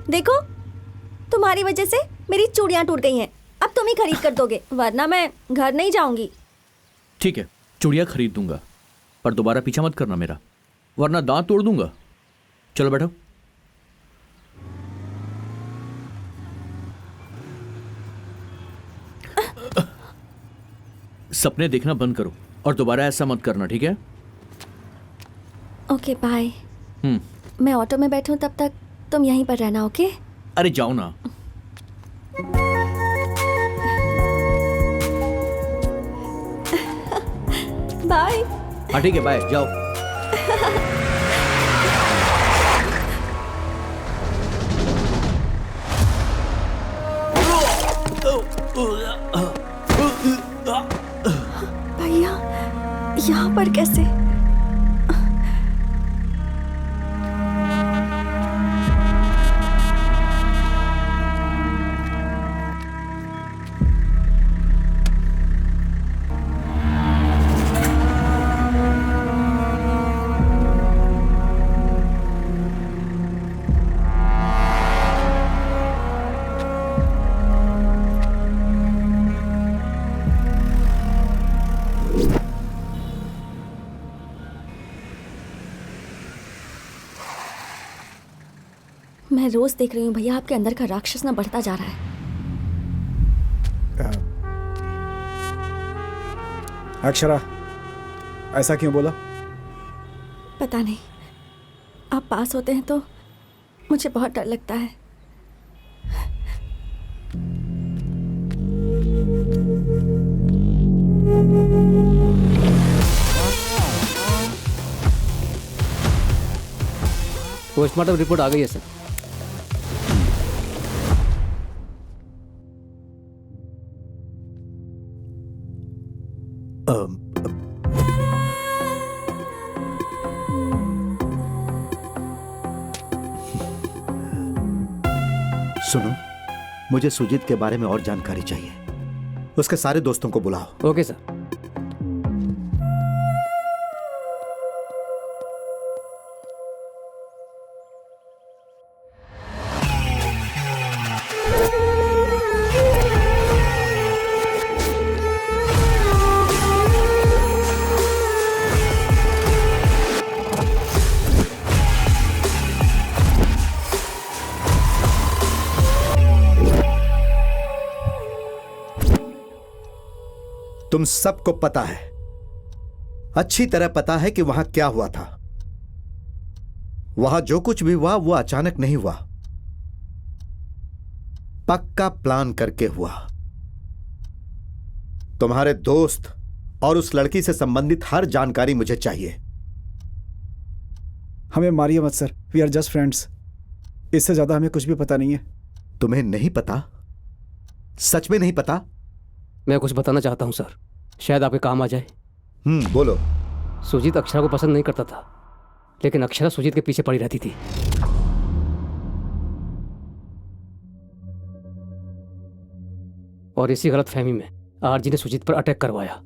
देखो, तुम्हारी वजह से मेरी चूड़ियां टूट गई हैं। अब तुम ही खरीद कर दोगे, वरना मैं घर नहीं जाऊंगी। ठीक है, चूड़ियां खरीद दूंगा, पर दोबारा पीछा मत करना मेरा, वरना दांत तोड़ दूंगा। चलो बैठो। सपने देखना बंद करो और दोबारा ऐसा मत करना, ठीक है? Okay, bye. मैं ऑटो में बैठूं तब तक तुम यहीं पर रहना, ओके? अरे जाओ ना। बाय। हाँ ठीक है, बाय, जाओ। भैया, यहाँ पर कैसे? मैं रोज देख रही हूँ भैया, आपके अंदर का राक्षस ना बढ़ता जा रहा है। अक्षरा, ऐसा क्यों बोला? पता नहीं, आप पास होते हैं तो मुझे बहुत डर लगता है। पोस्टमार्टम रिपोर्ट आ गई है सर। सुनो, मुझे सुजीत के बारे में और जानकारी चाहिए। उसके सारे दोस्तों को बुलाओ। Okay sir. तुम सबको पता है, अच्छी तरह पता है कि वहां क्या हुआ था। वहां जो कुछ भी हुआ वो अचानक नहीं हुआ, पक्का प्लान करके हुआ। तुम्हारे दोस्त और उस लड़की से संबंधित हर जानकारी मुझे चाहिए। हमें मारिए मत sir, we are just friends. इससे ज्यादा हमें कुछ भी पता नहीं है। तुम्हें नहीं पता? सच में नहीं पता? मैं कुछ बताना चाहता हूं सर, शायद आपके काम आ जाए। बोलो। सुजीत अक्षरा को पसंद नहीं करता था, लेकिन अक्षरा सुजीत के पीछे पड़ी रहती थी। और इसी गलतफहमी में आरजी ने सुजीत पर अटैक करवाया।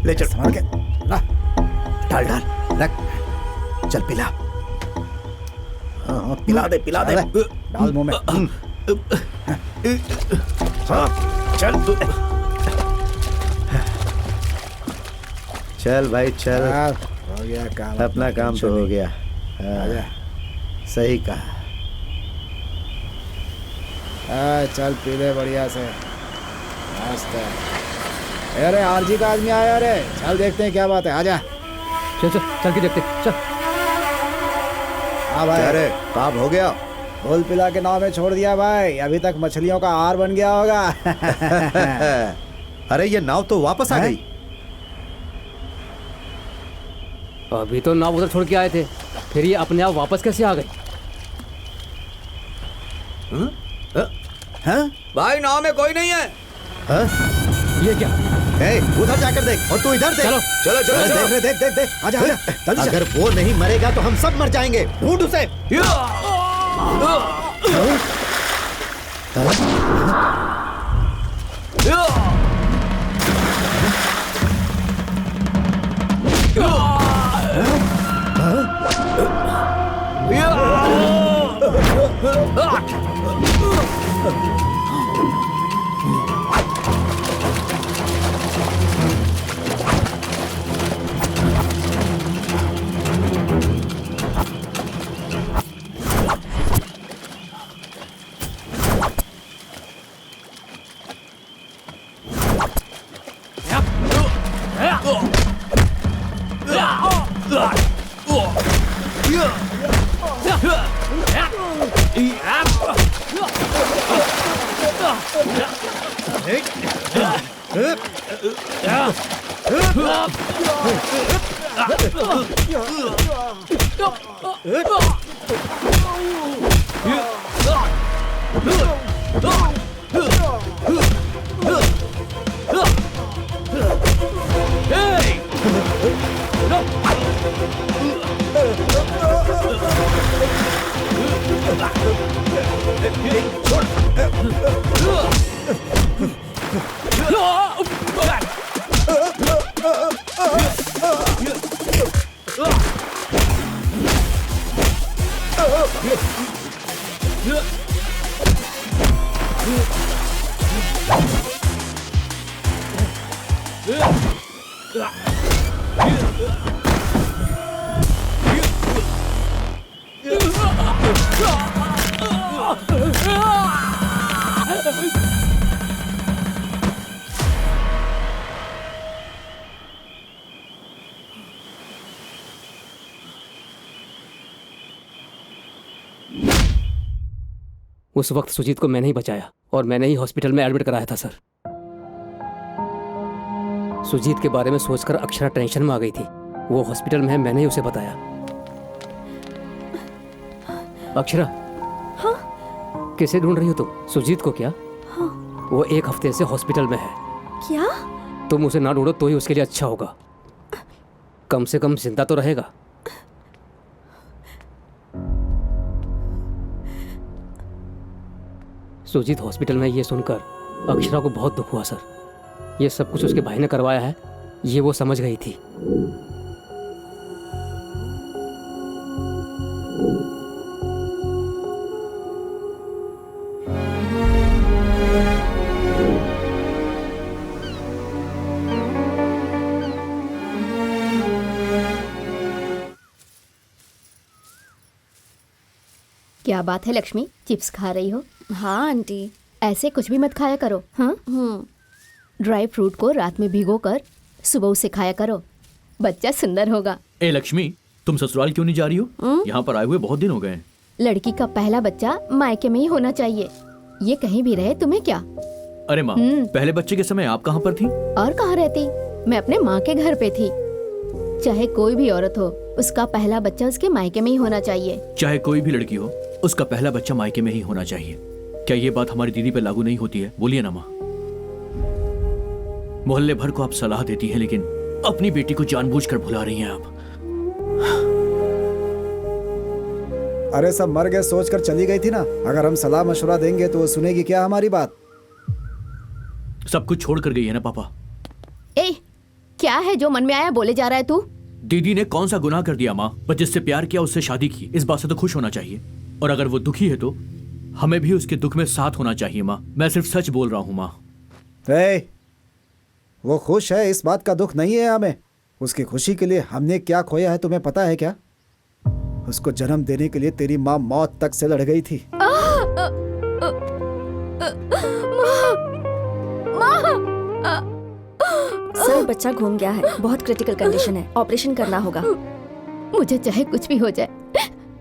ले चल। संभाल के ला। डाल डाल रख। चल पिला। हाँ, पिला दे डाल मुंह में। चल चल भाई चल, हो गया काम। अपना काम तो हो गया। आजा। सही कहा। चल पी ले बढ़िया से, मस्त है। अरे आरजी का आदमी आया रे, चल देखते हैं क्या बात है। आजा। चल चल चल के देखते चल। हाँ भाई, अरे काम हो गया। फूल पिला के नाव में छोड़ दिया भाई, अभी तक मछलियों का आहार बन गया होगा। अरे ये नाव तो वापस आ हैं? गई। अभी तो नाव उधर छोड़ के आए थे, फिर ये अपने आप वापस कैसे आ गई? हाँ? भाई नाव में कोई नहीं है। हाँ? ये क्या? ए, उधर जाकर देख और तू इधर देख। चलो चलो चलो देख चलो। रे, देख देख देख। आजा आजा, जल्दी चल। अगर वो नहीं मरेगा तो हम सब मर जाएंगे। ढूंढ उसे। उस वक्त सुजीत को मैंने ही बचाया और मैंने ही हॉस्पिटल में एडमिट कराया था सर। सुजीत के बारे में सोचकर अक्षरा टेंशन में आ गई थी। वो हॉस्पिटल में है, मैंने ही उसे बताया। अक्षरा, हाँ? किसे ढूंढ रही हो तुम? सुजीत को क्या? हाँ। वो 1 हफ्ते से हॉस्पिटल में है। क्या? तुम उसे ना ढूंढो तो ही उसके लिए अच्छा होगा। कम से कम जिंदा तो रहेगा। सुजीत हॉस्पिटल में ये सुनकर अक्षरा को बहुत दुख हुआ सर। ये सब कुछ उसके भाई ने करवाया है, ये वो समझ गई थी। क्या बात है लक्ष्मी, चिप्स खा रही हो? हाँ आंटी। ऐसे कुछ भी मत खाया करो। हाँ, ड्राई फ्रूट को रात में भिगोकर सुबह उसे खाया करो, बच्चा सुंदर होगा। ए लक्ष्मी, तुम ससुराल क्यों नहीं जा रही हो? यहाँ पर आए हुए बहुत दिन हो गए हैं। लड़की का पहला बच्चा मायके में ही होना चाहिए, ये कहीं भी रहे तुम्हें क्या। अरे माँ, पहले बच्चे के समय आप कहाँ पर थी? और कहाँ रहती, मैं अपने माँ के घर पे थी। चाहे कोई भी औरत हो, उसका पहला बच्चा उसके मायके में ही होना चाहिए। चाहे कोई भी लड़की हो, उसका पहला बच्चा मायके में ही होना चाहिए। क्या ये बात हमारी दीदी पे लागू नहीं होती है? बोलिए ना माँ। मोहल्ले भर को आप सलाह देती हैं, लेकिन अपनी बेटी को जानबूझकर भुला रही हैं आप। अरे सब मर गए सोचकर चली गई थी ना। अगर हम सलाह मशवरा देंगे तो वो सुनेगी क्या हमारी बात? सब कुछ छोड़ कर गई है ना पापा। ए, क्या है जो मन में आया बोले जा रहा है तू? दीदी ने कौन सा गुनाह कर दिया माँ? पर जिससे प्यार किया उससे शादी की, इस बात से तो खुश होना चाहिए। और अगर वो दुखी है तो हमें भी उसके दुख में साथ होना चाहिए माँ। मैं सिर्फ सच बोल रहा हूँ माँ। वो खुश है, इस बात का दुख नहीं है हमें। उसकी खुशी के लिए हमने क्या खोया है तुम्हें पता है क्या? उसको जन्म देने के लिए तेरी माँ मौत तक से लड़ गई थी। सर बच्चा घूम गया है, बहुत क्रिटिकल कंडीशन है, ऑपरेशन करना होगा। मुझे चाहे कुछ भी हो जाए,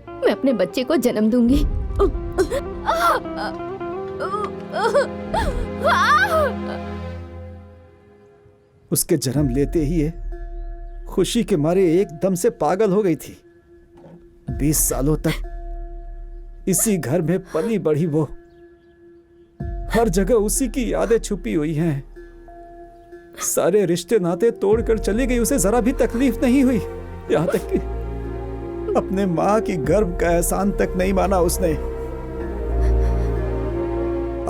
मैं अपने बच्चे को जन्म दूंगी। उसके जन्म लेते ही ये खुशी के मारे एकदम से पागल हो गई थी। 20 सालों तक इसी घर में पली बढ़ी वो, हर जगह उसी की यादें छुपी हुई हैं। सारे रिश्ते नाते तोड़कर चली गई, उसे जरा भी तकलीफ नहीं हुई। यहाँ तक कि अपने माँ की गर्भ का एहसान तक नहीं माना उसने।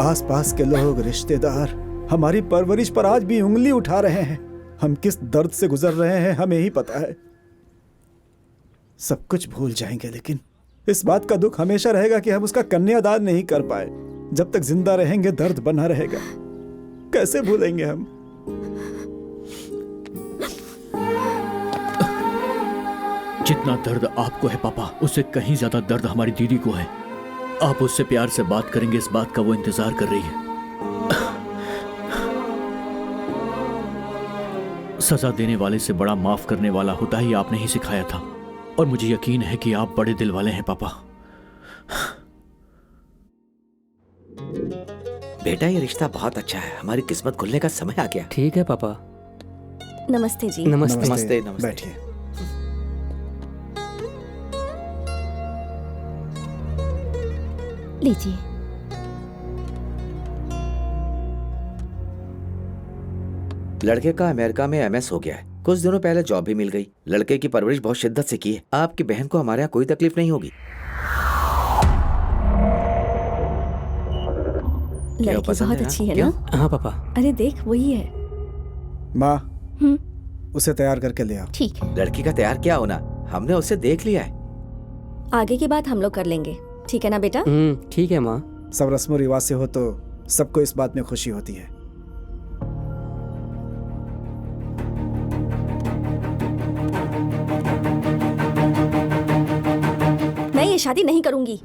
आसपास के लोग, रिश्तेदार हमारी परवरिश पर आज भी उंगली उठा रहे हैं। हम किस दर्द से गुजर रहे हैं हमें ही पता है। सब कुछ भूल जाएंगे, लेकिन इस बात का दुख हमेशा रहेगा कि हम उसका कन्यादान नहीं कर पाए। जब तक जिंदा रहेंगे दर्द बना रहेगा। कैसे भूलेंगे हम? जितना दर्द आपको है पापा, उससे कहीं ज्यादा दर्द हमारी दीदी को है। आप उससे प्यार से बात करेंगे, इस बात का वो इंतजार कर रही है। सजा देने वाले से बड़ा माफ करने वाला होता ही आपने ही सिखाया था, और मुझे यकीन है कि आप बड़े दिल वाले हैं पापा। बेटा ये रिश्ता बहुत अच्छा है, हमारी किस्मत खुलने का समय आ गया। ठीक है पापा। नमस्ते जी। नमस्ते। नमस्ते नमस्ते। बैठिए। लीजिए। लड़के का अमेरिका में एमएस हो गया है, कुछ दिनों पहले जॉब भी मिल गई। लड़के की परवरिश बहुत शिद्दत से की है। आपकी बहन को हमारे यहाँ कोई तकलीफ नहीं होगी। लड़की पसंद बहुत है ना? अच्छी है क्यों? ना? हाँ पापा। अरे देख वही है। माँ, उसे तैयार करके ले आओ। ठीक है। लड़की का तैयार क्या होना, हमने उसे देख लिया है। आगे की बात हम लोग कर लेंगे, ठीक है ना बेटा? ठीक है माँ। सब रस्म रिवाज से हो तो सबको इस बात में खुशी होती है। मैं ये शादी नहीं करूंगी।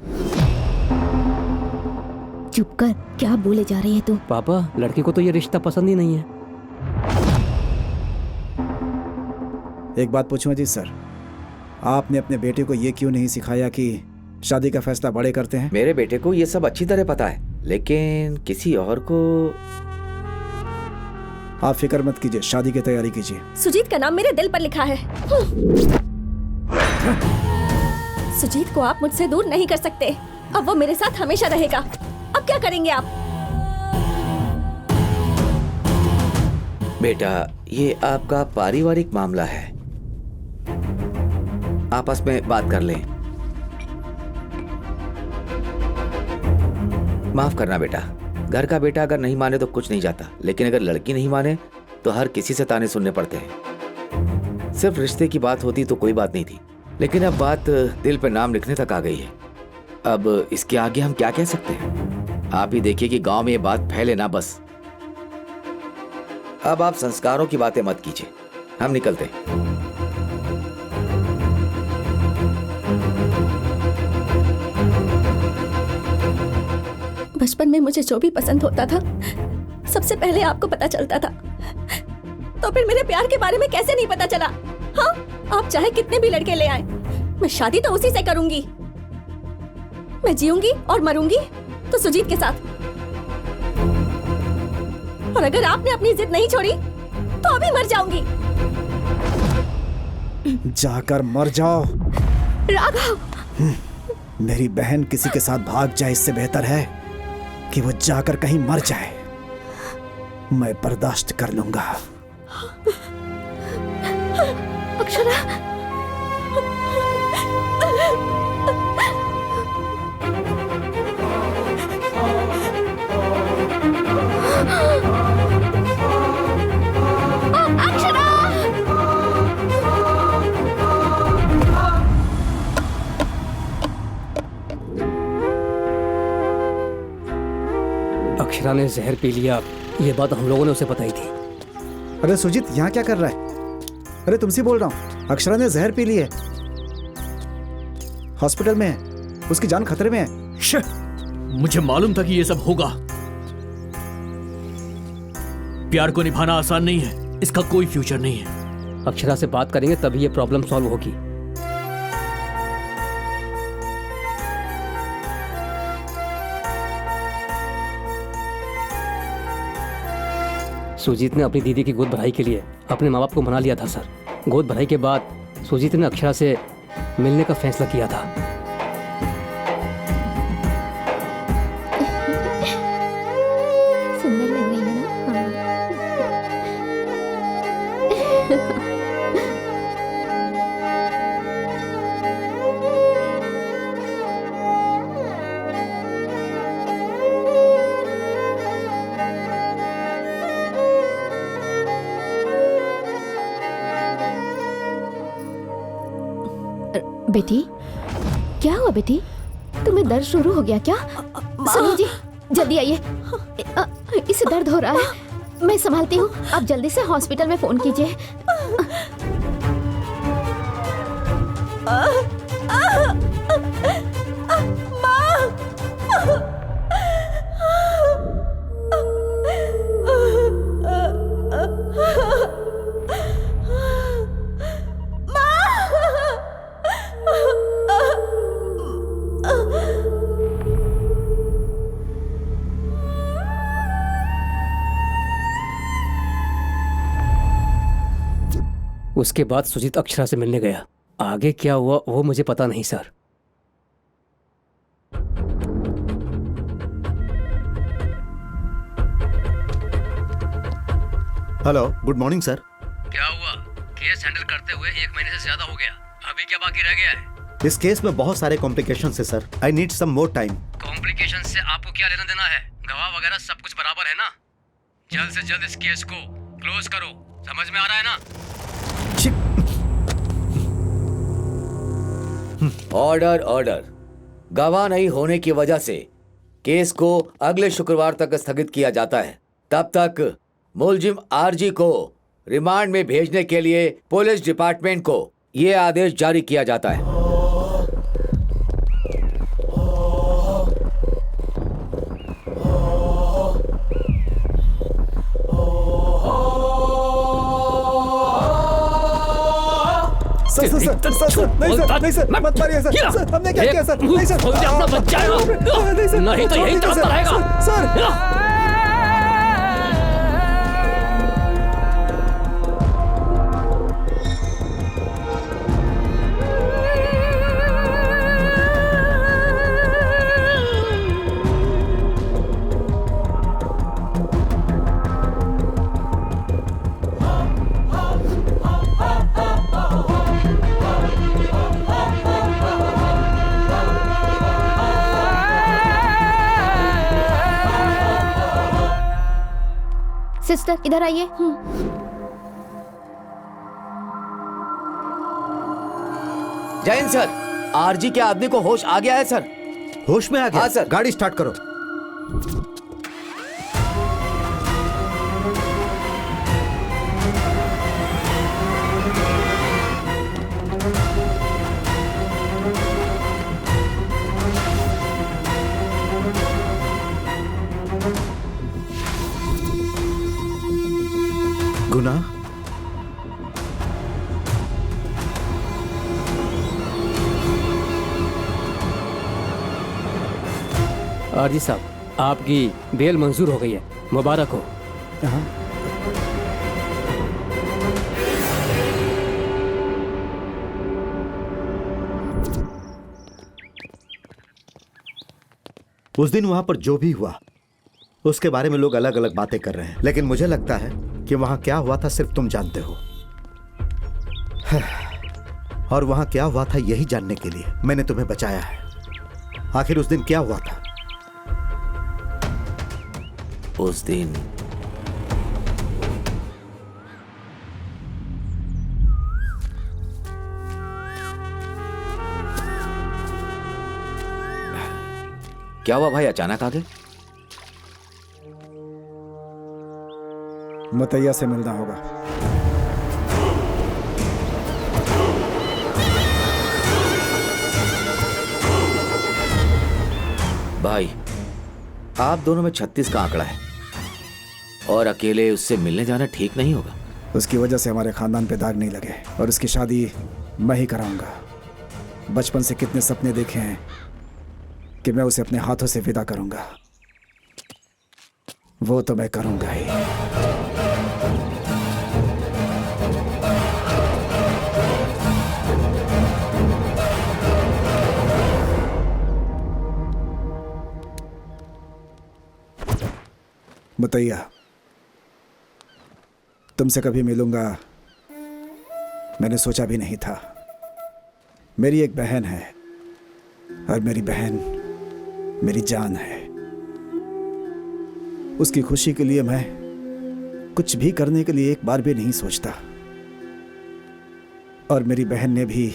चुप कर, क्या बोले जा रही है तू? पापा लड़के को तो ये रिश्ता पसंद ही नहीं है। एक बात पूछूं अजीत सर, आपने अपने बेटे को ये क्यों नहीं सिखाया कि शादी का फैसला बड़े करते हैं? मेरे बेटे को ये सब अच्छी तरह पता है, लेकिन किसी और को। आप फिक्र मत कीजिए, शादी की तैयारी कीजिए। सुजीत का नाम मेरे दिल पर लिखा है। सुजीत को आप मुझसे दूर नहीं कर सकते। अब वो मेरे साथ हमेशा रहेगा। अब क्या करेंगे आप? बेटा ये आपका पारिवारिक मामला है, आपस में बात कर लें। माफ करना बेटा, घर का बेटा अगर नहीं माने तो कुछ नहीं जाता, लेकिन अगर लड़की नहीं माने तो हर किसी से ताने सुनने पड़ते हैं। सिर्फ रिश्ते की बात होती तो कोई बात नहीं थी, लेकिन अब बात दिल पे नाम लिखने तक आ गई है। अब इसके आगे हम क्या कह सकते हैं? आप ही देखिए कि गांव में ये बात फैले ना बस। अब आप संस्कारों की बातें मत कीजिए, हम निकलते हैं। बचपन में मुझे जो भी पसंद होता था सबसे पहले आपको पता चलता था, तो फिर मेरे प्यार के बारे में कैसे नहीं पता चला? हाँ, आप चाहे कितने भी लड़के ले आए, मैं शादी तो उसी से करूंगी। मैं जीऊंगी और मरूंगी तो सुजीत के साथ। और अगर आपने अपनी जिद नहीं छोड़ी तो अभी मर जाऊंगी। जाकर मर जाओ। राघव, मेरी बहन किसी के साथ भाग जाए इससे बेहतर है कि वो जाकर कहीं मर जाए। मैं बर्दाश्त कर लूंगा। अक्षरा, अक्षरा, अक्षरा ने जहर पी लिया, ये बात हम लोगों ने उसे बताई थी। अरे सुजीत, यहाँ क्या कर रहा है? अरे तुमसे बोल रहा हूँ, अक्षरा ने जहर पी ली है, हॉस्पिटल में है, उसकी जान खतरे में है। शिट! मुझे मालूम था कि ये सब होगा। प्यार को निभाना आसान नहीं है, इसका कोई फ्यूचर नहीं है। अक्षरा से बात करेंगे तभी ये प्रॉब्लम सॉल्व होगी। सुजीत ने अपनी दीदी की गोद भराई के लिए अपने माँ बाप को मना लिया था सर। गोद भराई के बाद सुजीत ने अक्षरा से मिलने का फैसला किया था। सुंदर लग रही है ना? बेटी, क्या हुआ बेटी? तुम्हें दर्द शुरू हो गया क्या? सुनो जी, जल्दी आइए, इसे दर्द हो रहा है, मैं संभालती हूँ। आप जल्दी से हॉस्पिटल में फोन कीजिए। उसके बाद सुजीत अक्षरा से मिलने गया। आगे क्या हुआ वो मुझे पता नहीं sir. Hello, good morning sir. क्या हुआ? केस हैंडल करते हुए 1 महीने से ज्यादा हो गया, अभी क्या बाकी रह गया है? इस केस में बहुत सारे कॉम्प्लिकेशंस है sir. I need some more time. Complication से आपको क्या लेना देना है? गवाह वगैरह सब कुछ बराबर है ना? जल्द से जल्द इस केस को क्लोज करो, समझ में आ रहा है ना? Order order. गवाह नहीं होने की वजह से केस को अगले शुक्रवार तक स्थगित किया जाता है। तब तक मुलजिम आरजी को रिमांड में भेजने के लिए पुलिस डिपार्टमेंट को यह आदेश जारी किया जाता है। Sir sir sir sir sir नहीं सर, नहीं सर, मत मारिए सर, सर हमने क्या किया सर? नहीं सर, अपना बच्चा है ना? नहीं सर, नहीं तो यही तरफता रहेगा सर। सिस्टर इधर आइए। जैन सर, आरजी के आदमी को होश आ गया है सर। होश में आ गया? हाँ सर। गाड़ी स्टार्ट करो। गुना, आरजी साहब, आपकी बेल मंजूर हो गई है, मुबारक हो। उस दिन वहां पर जो भी हुआ उसके बारे में लोग अलग अलग बातें कर रहे हैं, लेकिन मुझे लगता है कि वहां क्या हुआ था सिर्फ तुम जानते हो। और वहां क्या हुआ था यही जानने के लिए मैंने तुम्हें बचाया है। आखिर उस दिन क्या हुआ था? उस दिन क्या हुआ भाई, अचानक आ गए? मुतैया से मिलना होगा। भाई, आप दोनों में 36 का आंकड़ा है और अकेले उससे मिलने जाना ठीक नहीं होगा। उसकी वजह से हमारे खानदान पे दाग नहीं लगे और उसकी शादी मैं ही कराऊंगा। बचपन से कितने सपने देखे हैं कि मैं उसे अपने हाथों से विदा करूंगा, वो तो मैं करूंगा ही। मुतैया, तुमसे कभी मिलूंगा मैंने सोचा भी नहीं था। मेरी एक बहन है और मेरी बहन मेरी जान है। उसकी खुशी के लिए मैं कुछ भी करने के लिए एक बार भी नहीं सोचता। और मेरी बहन ने भी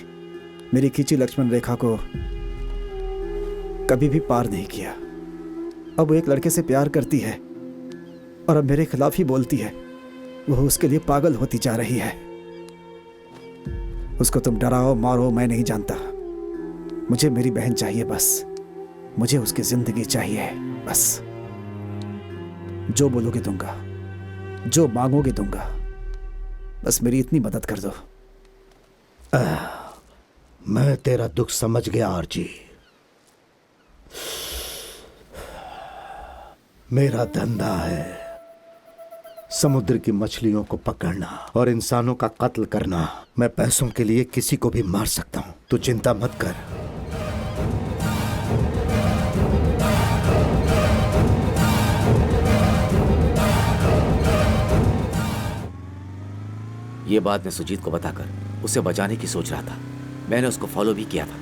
मेरी खींची लक्ष्मण रेखा को कभी भी पार नहीं किया। अब वो एक लड़के से प्यार करती है और अब मेरे खिलाफ ही बोलती है। वो उसके लिए पागल होती जा रही है। उसको तुम डराओ मारो मैं नहीं जानता, मुझे मेरी बहन चाहिए बस। मुझे उसकी जिंदगी चाहिए बस। जो बोलोगे दूंगा, जो मांगोगे दूंगा, बस मेरी इतनी मदद कर दो। मैं तेरा दुख समझ गया आरजी। मेरा धंधा है समुद्र की मछलियों को पकड़ना और इंसानों का कत्ल करना। मैं पैसों के लिए किसी को भी मार सकता हूं, तू चिंता मत कर। ये बात मैं सुजीत को बताकर उसे बचाने की सोच रहा था। मैंने उसको फॉलो भी किया था।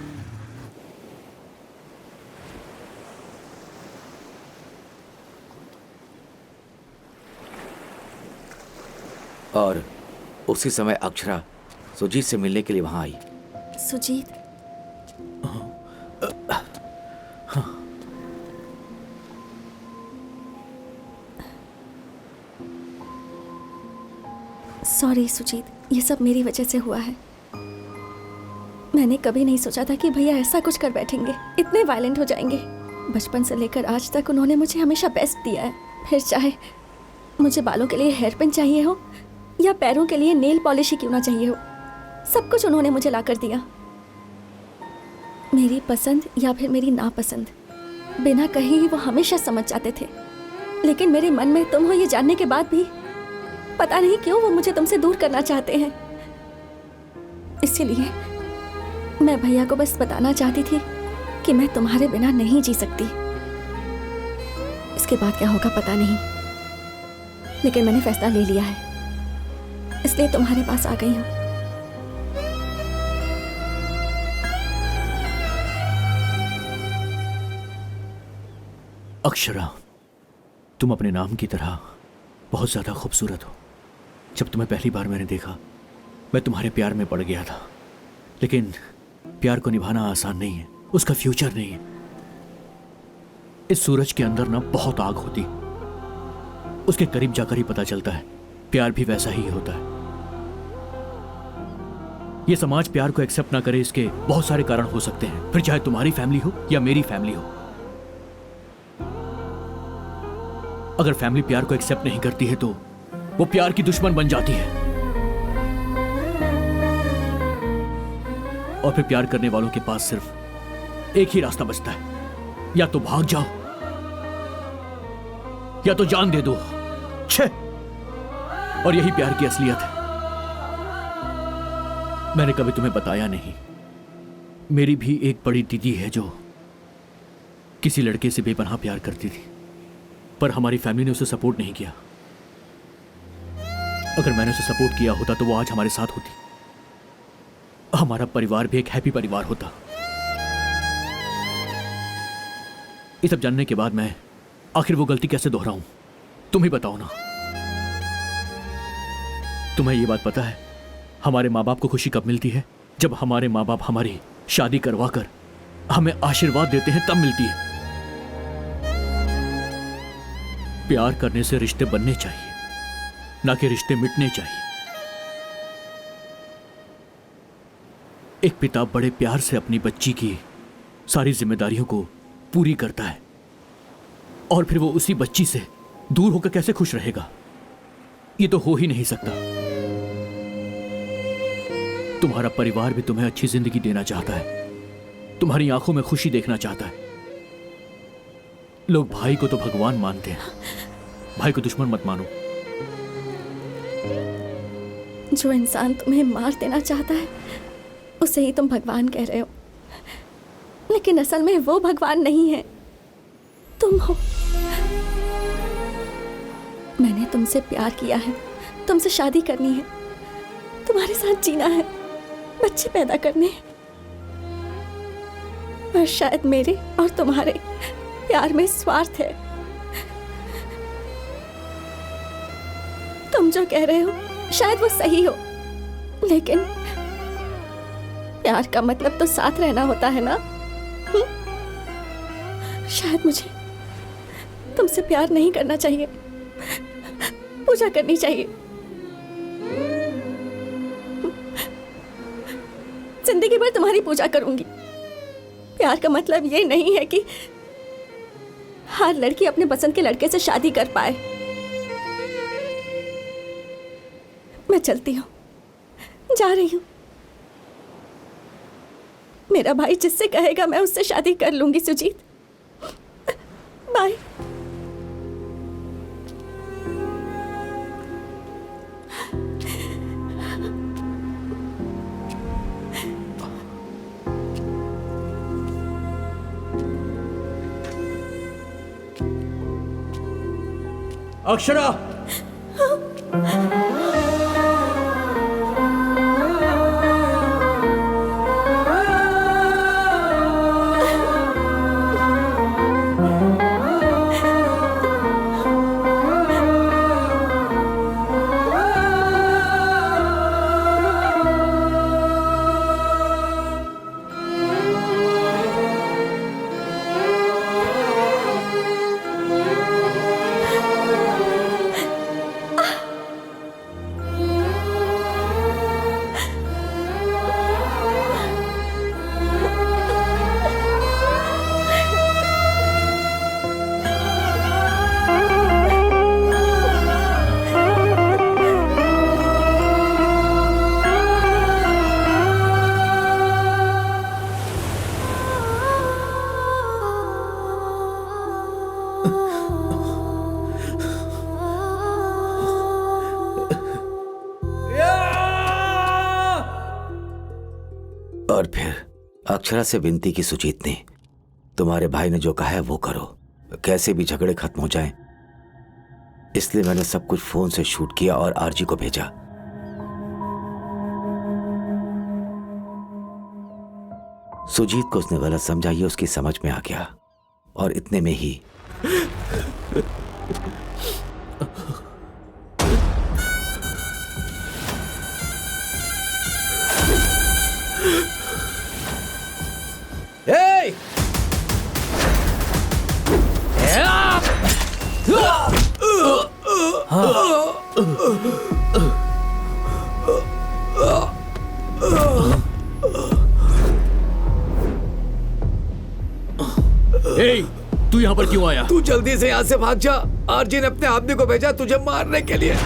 और उसी समय अक्षरा सुजीत से मिलने के लिए वहां आई। सुजीत, सॉरी सुजीत, ये सब मेरी वजह से हुआ है। मैंने कभी नहीं सोचा था कि भैया ऐसा कुछ कर बैठेंगे, इतने वायलेंट हो जाएंगे। बचपन से लेकर आज तक उन्होंने मुझे हमेशा बेस्ट दिया है। फिर चाहे मुझे बालों के लिए हेयर पिन चाहिए हो या पैरों के लिए नेल पॉलिश ही क्यों ना चाहिए हो, सब कुछ उन्होंने मुझे ला कर दिया। मेरी पसंद या फिर मेरी नापसंद बिना कहे ही वो हमेशा समझ जाते थे। लेकिन मेरे मन में तुम हो ये जानने के बाद भी पता नहीं क्यों वो मुझे तुमसे दूर करना चाहते हैं। इसीलिए मैं भैया को बस बताना चाहती थी कि मैं तुम्हारे बिना नहीं जी सकती। इसके बाद क्या होगा पता नहीं, लेकिन मैंने फैसला ले लिया है, इसलिए तुम्हारे पास आ गई हूं। अक्षरा, तुम अपने नाम की तरह बहुत ज्यादा खूबसूरत हो। जब तुम्हें पहली बार मैंने देखा, मैं तुम्हारे प्यार में पड़ गया था। लेकिन प्यार को निभाना आसान नहीं है, उसका फ्यूचर नहीं है। इस सूरज के अंदर ना बहुत आग होती, उसके करीब जाकर ही पता चलता है प्यार भी वैसा ही होता है। ये समाज प्यार को एक्सेप्ट ना करे, इसके बहुत सारे कारण हो सकते हैं, फिर चाहे तुम्हारी फैमिली हो या मेरी फैमिली हो। अगर फैमिली प्यार को एक्सेप्ट नहीं करती है तो वो प्यार की दुश्मन बन जाती है, और फिर प्यार करने वालों के पास सिर्फ एक ही रास्ता बचता है, या तो भाग जाओ या तो जान दे दो। छे! और यही प्यार की असलियत है। मैंने कभी तुम्हें बताया नहीं, मेरी भी एक बड़ी दीदी है जो किसी लड़के से बेपनाह प्यार करती थी, पर हमारी फैमिली ने उसे सपोर्ट नहीं किया। अगर मैंने उसे सपोर्ट किया होता तो वो आज हमारे साथ होती, हमारा परिवार भी एक हैप्पी परिवार होता। ये सब जानने के बाद मैं आखिर वो गलती कैसे दोहराऊं, तुम ही बताओ ना। तुम्हें ये बात पता है हमारे माँ बाप को खुशी कब मिलती है? जब हमारे माँ बाप हमारी शादी करवा कर हमें आशीर्वाद देते हैं, तब मिलती है। प्यार करने से रिश्ते बनने चाहिए, ना कि रिश्ते मिटने चाहिए। एक पिता बड़े प्यार से अपनी बच्ची की सारी जिम्मेदारियों को पूरी करता है और फिर वो उसी बच्ची से दूर होकर कैसे खुश रहेगा? ये तो हो ही नहीं सकता। तुम्हारा परिवार भी तुम्हें अच्छी जिंदगी देना चाहता है, तुम्हारी आंखों में खुशी देखना चाहता है। लोग भाई को तो भगवान मानते हैं, भाई को दुश्मन मत मानो। जो इंसान तुम्हें मार देना चाहता है उसे ही तुम भगवान कह रहे हो, लेकिन असल में वो भगवान नहीं है, तुम हो। मैंने तुमसे प्यार किया है, तुमसे शादी करनी है, तुम्हारे साथ जीना है, बच्चे पैदा करने हैं। पर शायद मेरे और तुम्हारे प्यार में स्वार्थ है। तुम जो कह रहे हो शायद वो सही हो, लेकिन प्यार का मतलब तो साथ रहना होता है ना? शायद मुझे तुमसे प्यार नहीं करना चाहिए, पूजा करनी चाहिए। जिंदगी भर तुम्हारी पूजा करूंगी। प्यार का मतलब ये नहीं है कि हर लड़की अपने पसंद के लड़के से शादी कर पाए। मैं चलती हूँ, जा रही हूँ। मेरा भाई जिससे कहेगा मैं उससे शादी कर लूंगी सुजीत। बाय। अक्षरा! और फिर अक्षरा से विनती की सुजीत ने, तुम्हारे भाई ने जो कहा है वो करो, कैसे भी झगड़े खत्म हो जाएं। इसलिए मैंने सब कुछ फोन से शूट किया और आरजी को भेजा। सुजीत को उसने गलत समझा, ये उसकी समझ में आ गया और इतने में ही Hey! तू यहाँ पर क्यों आया? तू जल्दी से यहाँ से भाग जा। आरजी ने अपने आदमी को भेजा तुझे मारने के लिए।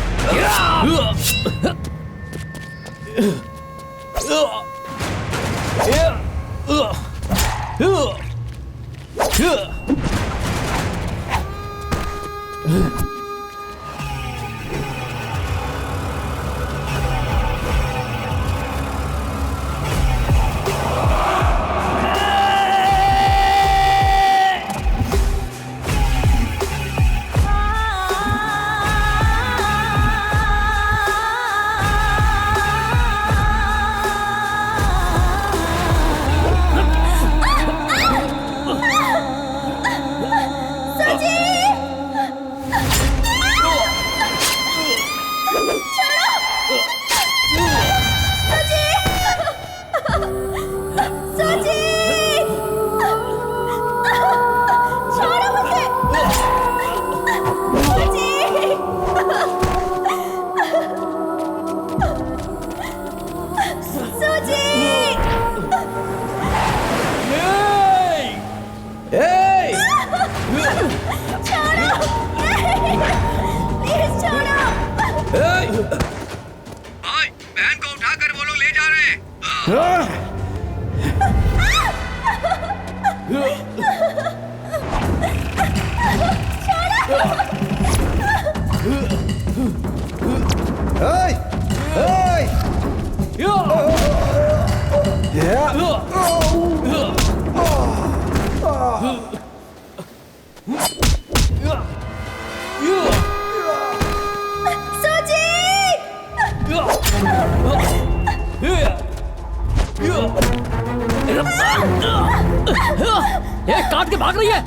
ये काट के भाग रही है,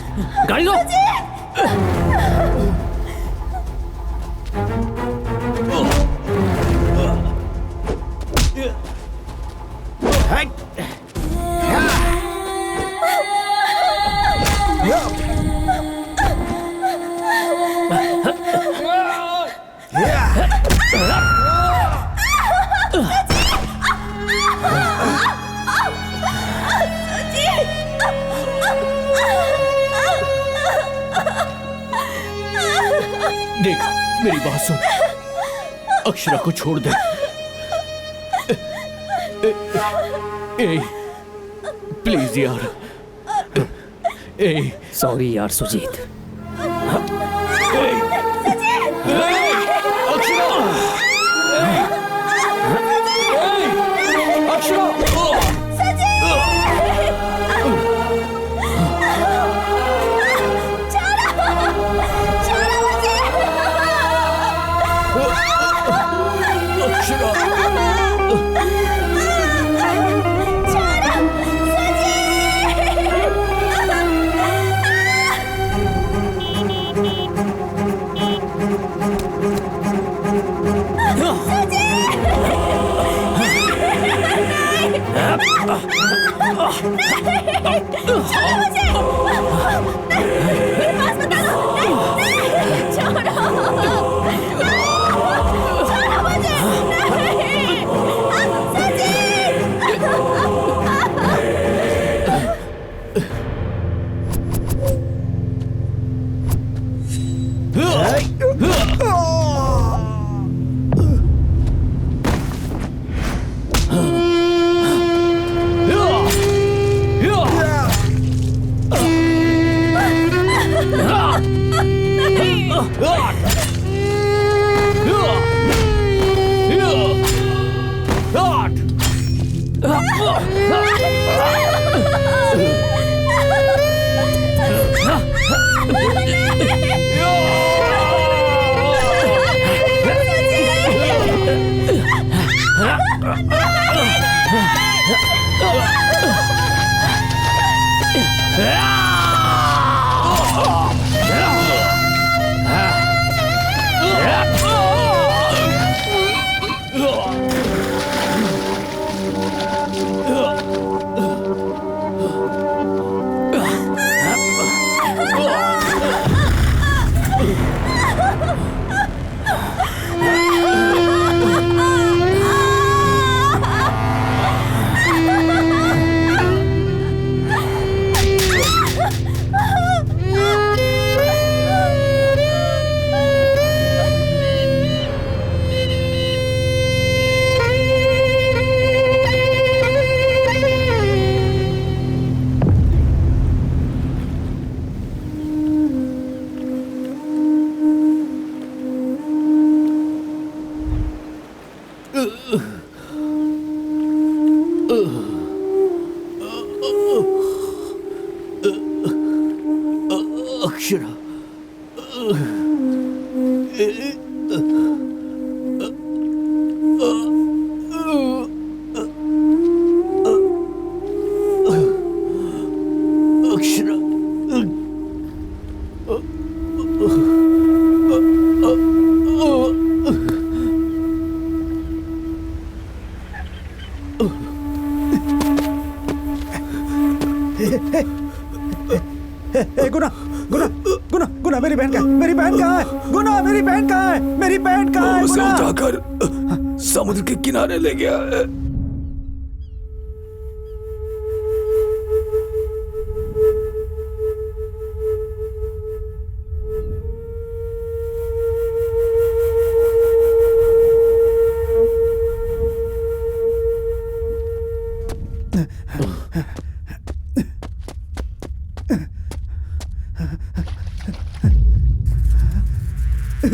गाड़ी लो। देख, मेरी बात सुन, अक्षरा को छोड़ दे। ए, प्लीज यार। ए, सॉरी यार सुजीत। अक्षरा, अक्षरा, गुना गुना गुना गुना, मेरी बहन कहाँ है? मेरी बहन कहाँ है? गुना, मेरी बहन कहाँ है? मेरी बहन कहाँ है? उसे गुना! उठाकर समुद्र के किनारे ले गया है।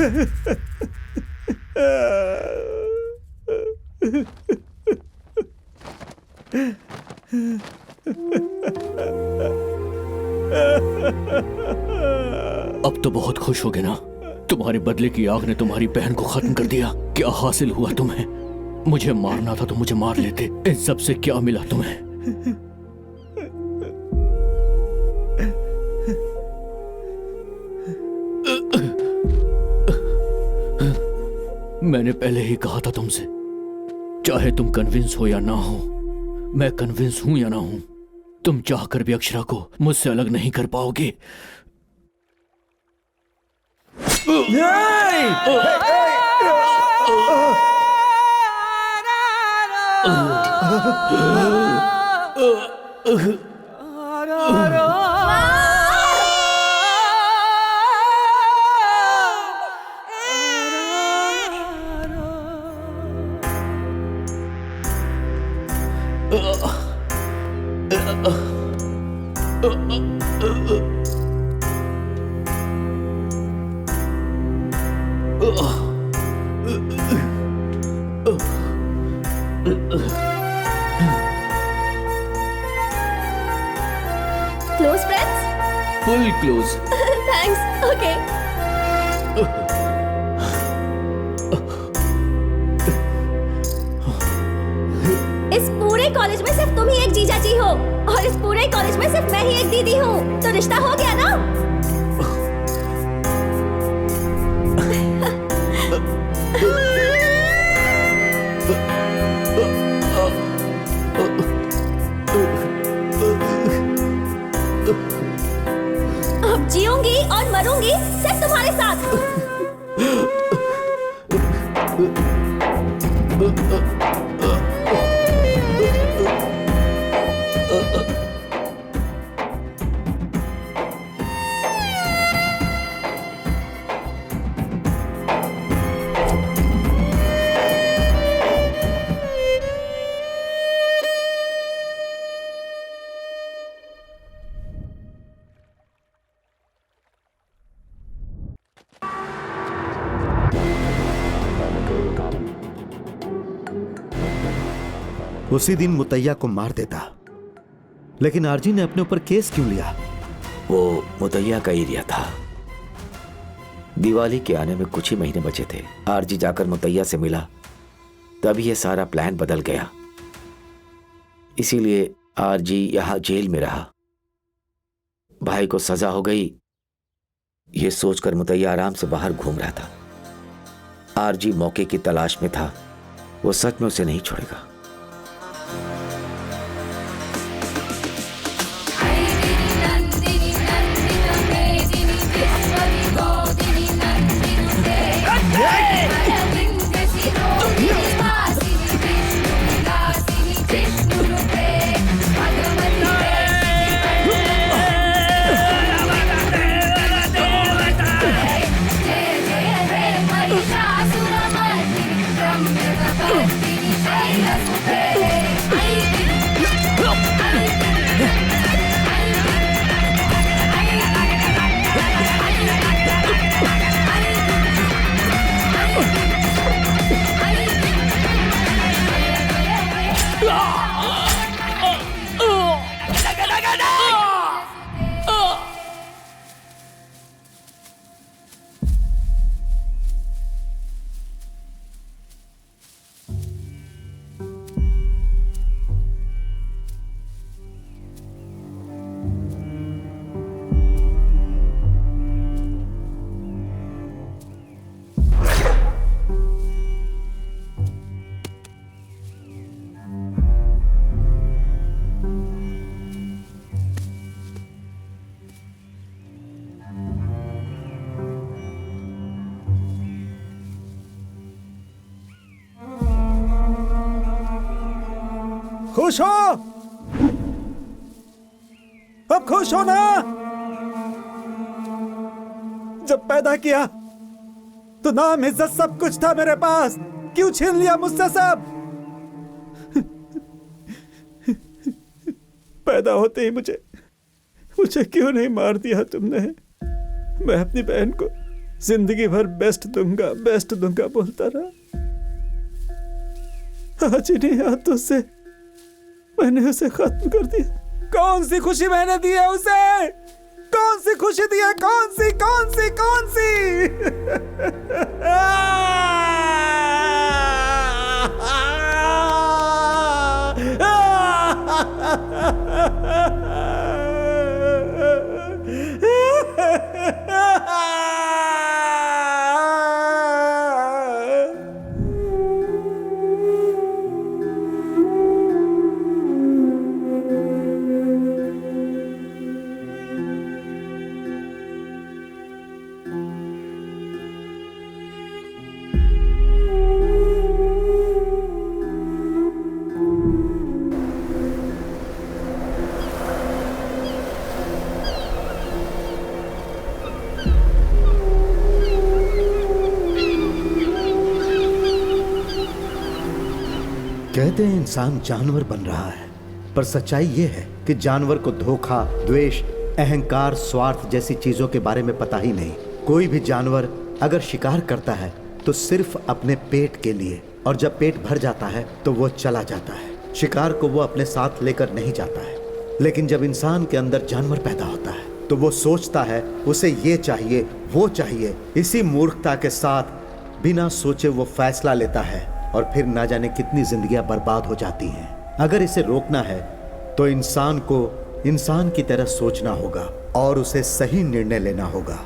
अब तो बहुत खुश होगे ना? तुम्हारे बदले की आग ने तुम्हारी बहन को खत्म कर दिया। क्या हासिल हुआ तुम्हें? मुझे मारना था तो मुझे मार लेते। इन सब से क्या मिला तुम्हें? मैंने पहले ही कहा था तुमसे, चाहे तुम कन्विंस हो या ना हो, मैं कन्विंस हूं या ना हूं, तुम चाहकर भी अक्षरा को मुझसे अलग नहीं कर पाओगे। Close friends? Full close. Thanks. Okay. इस पूरे कॉलेज में सिर्फ तुम ही एक जीजा जी हो और इस पूरे कॉलेज में सिर्फ मैं ही एक दीदी हूँ, तो रिश्ता हो गया ना? अब जीऊंगी और मरूंगी सिर्फ तुम्हारे साथ। उसी दिन मुतैया को मार देता, लेकिन आरजी ने अपने ऊपर केस क्यों लिया? वो मुतैया का एरिया था। दिवाली के आने में कुछ ही महीने बचे थे। आरजी जाकर मुतैया से मिला, तभी ये सारा प्लान बदल गया। इसीलिए आरजी यहां जेल में रहा। भाई को सजा हो गई, ये सोचकर मुतैया आराम से बाहर घूम रहा था। आरजी मौके की तलाश में था, वो सच में उसे नहीं छोड़ेगा। खुश हो? अब खुश हो ना? जब पैदा किया तो नाम इज्जत सब कुछ था मेरे पास, क्यों छीन लिया मुझसे सब? पैदा होते ही मुझे क्यों नहीं मार दिया तुमने? मैं अपनी बहन को जिंदगी भर बेस्ट दूंगा बोलता रहा। आज इन्हीं हाथों से मैंने उसे खत्म कर दिया। कौन सी खुशी मैंने दी है उसे? कौन सी खुशी दी है? कौन सी? कहते हैं इंसान जानवर बन रहा है, पर सच्चाई यह है कि जानवर को धोखा, द्वेष, अहंकार, स्वार्थ जैसी चीजों के बारे में पता ही नहीं। कोई भी जानवर अगर शिकार करता है तो सिर्फ अपने पेट के लिए, और जब पेट भर जाता है तो वो चला जाता है। शिकार को वो अपने साथ लेकर नहीं जाता है। लेकिन जब इंसान के अंदर जानवर पैदा होता है तो वो सोचता है उसे ये चाहिए, वो चाहिए। इसी मूर्खता के साथ बिना सोचे वो फैसला लेता है और फिर ना जाने कितनी जिंदगियां बर्बाद हो जाती हैं। अगर इसे रोकना है तो इंसान को इंसान की तरह सोचना होगा और उसे सही निर्णय लेना होगा।